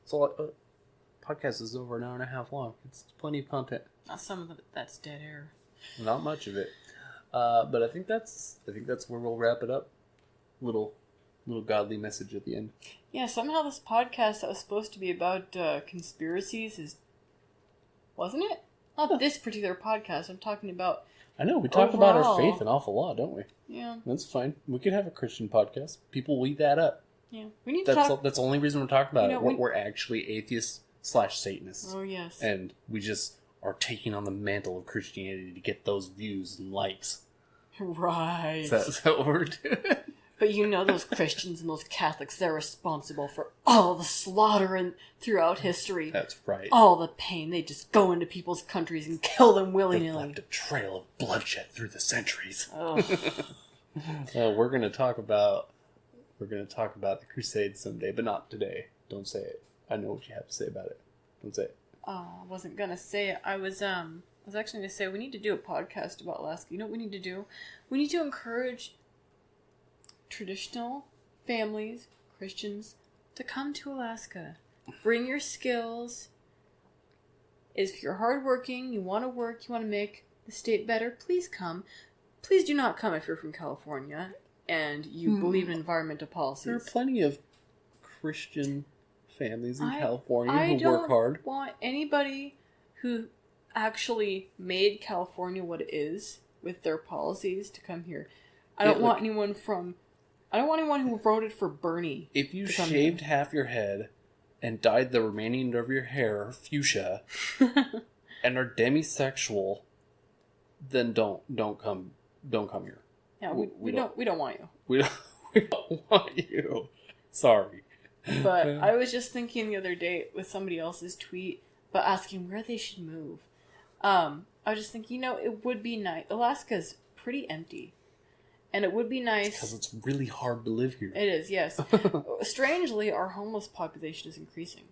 It's all. Podcast is over an hour and a half long. It's plenty of content. Some of that's dead air. Not much of it. But I think that's where we'll wrap it up. Little godly message at the end. Yeah, somehow this podcast that was supposed to be about conspiracies wasn't it? Not this particular podcast. I'm talking about. I know, we talk about our faith an awful lot, don't we? Yeah. That's fine. We could have a Christian podcast. People will eat that up. Yeah. We need to talk. That's the only reason we're talking about it. We're actually atheists/Satanists. Oh, yes. And we just are taking on the mantle of Christianity to get those views and likes. Right. Is that what we're doing? But those Christians and those Catholics, they're responsible for all the slaughter throughout history. That's right. All the pain. They just go into people's countries and kill them willy-nilly. They've left a trail of bloodshed through the centuries. Oh. We're going to talk about the Crusades someday, but not today. Don't say it. I know what you have to say about it. Don't say it. I wasn't going to say it. I was actually going to say we need to do a podcast about Alaska. You know what we need to do? We need to encourage traditional families, Christians, to come to Alaska. Bring your skills. If you're hardworking, you want to work, you want to make the state better, please come. Please do not come if you're from California and you believe in environmental policies. There are plenty of Christian families in California who work hard. I don't want anybody who actually made California what it is with their policies to come here. I don't want anyone who voted for Bernie. If you shaved half your head and dyed the remaining of your hair fuchsia and are demisexual, then don't come here. Yeah, we don't want you. We don't want you. Sorry. But I was just thinking the other day with somebody else's tweet about asking where they should move. I was just thinking, it would be nice. Alaska's pretty empty. And it would be nice. Because it's really hard to live here. It is, yes. Strangely, our homeless population is increasing.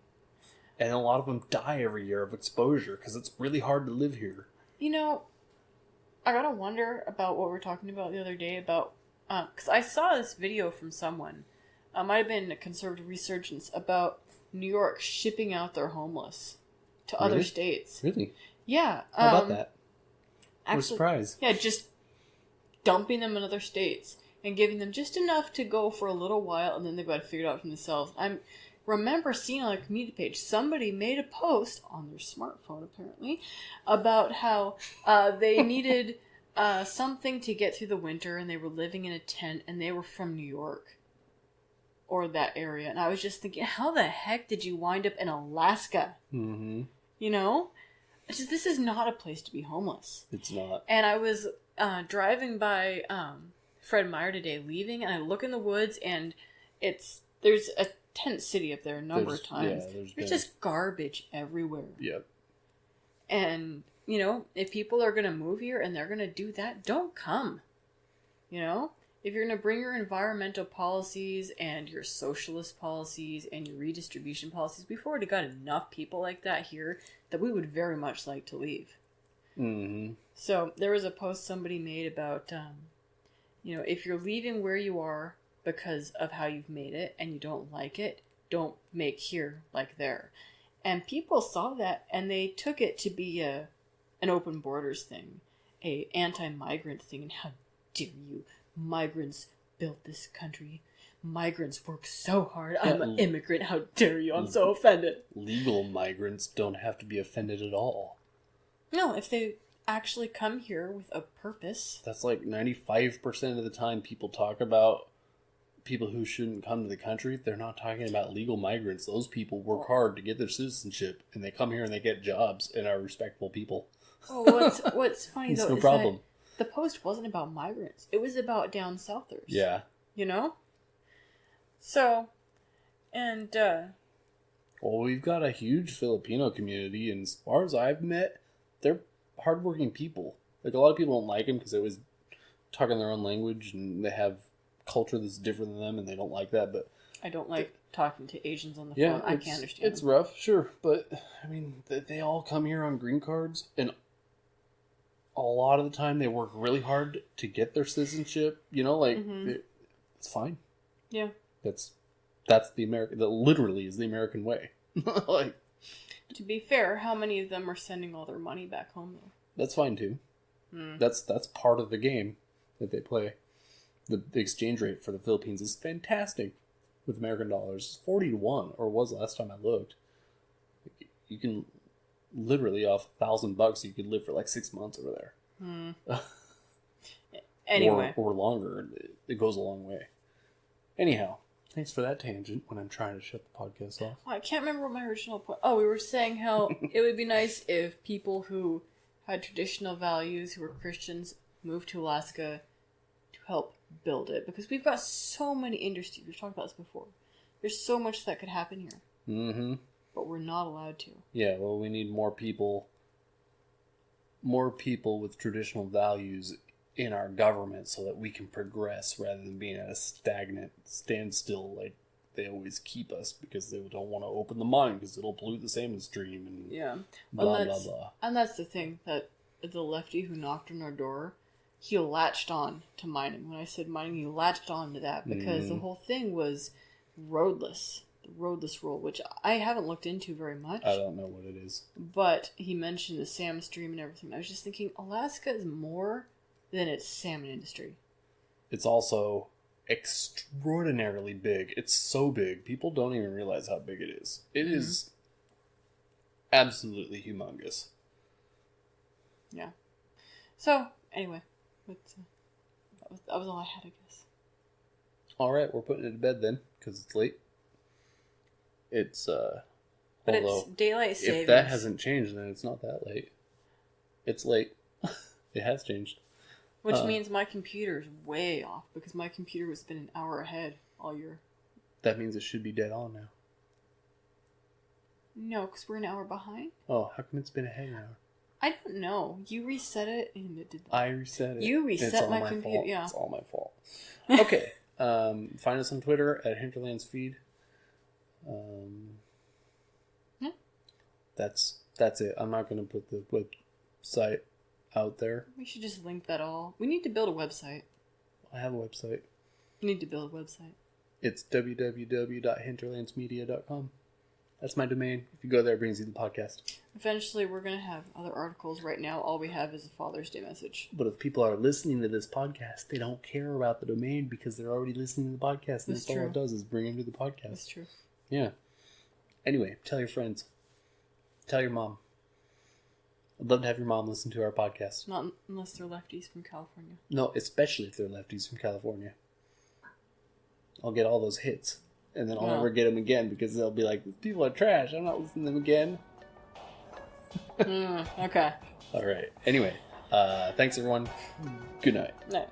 And a lot of them die every year of exposure because it's really hard to live here. I gotta wonder about what we were talking about the other day about... Because I saw this video from someone. It might have been a conservative resurgence about New York shipping out their homeless to other states. Really? Yeah. How about that? We're surprised. Yeah, just dumping them in other states and giving them just enough to go for a little while, and then they've got to figure it out for themselves. I remember seeing on a community page, somebody made a post on their smartphone, apparently, about how they needed something to get through the winter, and they were living in a tent, and they were from New York or that area. And I was just thinking, how the heck did you wind up in Alaska? Mm-hmm. This is not a place to be homeless. It's not. And I was driving by Fred Meyer today, leaving, and I look in the woods, and there's a tent city up there a number of times. Yeah, there's just garbage everywhere. Yep. And, if people are going to move here and they're going to do that, don't come. If you're going to bring your environmental policies and your socialist policies and your redistribution policies, we've already got enough people like that here that we would very much like to leave. Mm-hmm. So there was a post somebody made about, if you're leaving where you are because of how you've made it and you don't like it, don't make here like there. And people saw that and they took it to be an open borders thing, a anti-migrant thing. And how dare you? Migrants built this country. Migrants work so hard. I'm an immigrant. How dare you? I'm so offended. Legal migrants don't have to be offended at all. No, if they actually come here with a purpose. That's like 95% of the time people talk about people who shouldn't come to the country. They're not talking about legal migrants. Those people work hard to get their citizenship, and they come here and they get jobs and are respectable people. Oh, what's funny though no is problem. that the post wasn't about migrants. It was about down southers. Yeah. You know? So, and well, we've got a huge Filipino community, and as far as I've met, they're hardworking people. Like, a lot of people don't like them because they always talk in their own language, and they have culture that's different than them, and they don't like that. But I don't like talking to Asians on the phone. I can't understand. It's rough, sure, but I mean, they all come here on green cards, and a lot of the time they work really hard to get their citizenship. You know, like it's fine. Yeah, that's the American. That literally is the American way. Like, to be fair, how many of them are sending all their money back home though? That's fine too. That's part of the game that they play. The exchange rate for the Philippines is fantastic with American dollars. 40-1, or was last time I looked. You can literally off $1,000 you could live for like 6 months over there. Anyway, or longer. It goes a long way. Anyhow, thanks for that tangent when I'm trying to shut the podcast off. I can't remember what my original point. Oh, we were saying how it would be nice if people who had traditional values, who were Christians, moved to Alaska to help build it, because we've got so many industries. We've talked about this before. There's so much that could happen here, but we're not allowed to. Yeah, well, we need more people with traditional values in our government so that we can progress rather than being at a stagnant standstill like they always keep us, because they don't want to open the mine because it'll pollute the salmon stream and blah blah blah. And that's the thing, that the lefty who knocked on our door, he latched on to mining. When I said mining, he latched on to that because the whole thing was roadless. The roadless rule, which I haven't looked into very much. I don't know what it is. But he mentioned the salmon stream and everything. I was just thinking, Alaska is more than its salmon industry. It's also extraordinarily big. It's so big. People don't even realize how big it is. It is absolutely humongous. Yeah. So, anyway. That was all I had, I guess. Alright, we're putting it to bed then, because it's late. It's, but it's daylight savings. If that hasn't changed, then it's not that late. It's late. It has changed. Which means my computer is way off, because my computer has been an hour ahead all year. That means it should be dead on now. No, because we're an hour behind. Oh, how come it's been ahead an hour? I don't know. You reset it, and it did that. I reset it. You reset my computer. Fault. Yeah, it's all my fault. Okay. Find us on Twitter at Hinterlands Feed. That's it. I'm not going to put the website out there. We should just link that all. We need to build a website. I have a website. We need to build a website. It's www.hinterlandsmedia.com. That's my domain. If you go there, it brings you the podcast. Eventually, we're going to have other articles. Right now, all we have is a Father's Day message. But if people are listening to this podcast, they don't care about the domain because they're already listening to the podcast. And that's all it does is bring them to the podcast. That's true. Yeah. Anyway, tell your friends. Tell your mom. I'd love to have your mom listen to our podcast. Not unless they're lefties from California. No, especially if they're lefties from California. I'll get all those hits. And then I'll never get them again because they'll be like, these people are trash. I'm not listening to them again. Okay. All right. Anyway, thanks everyone. Good night. Night.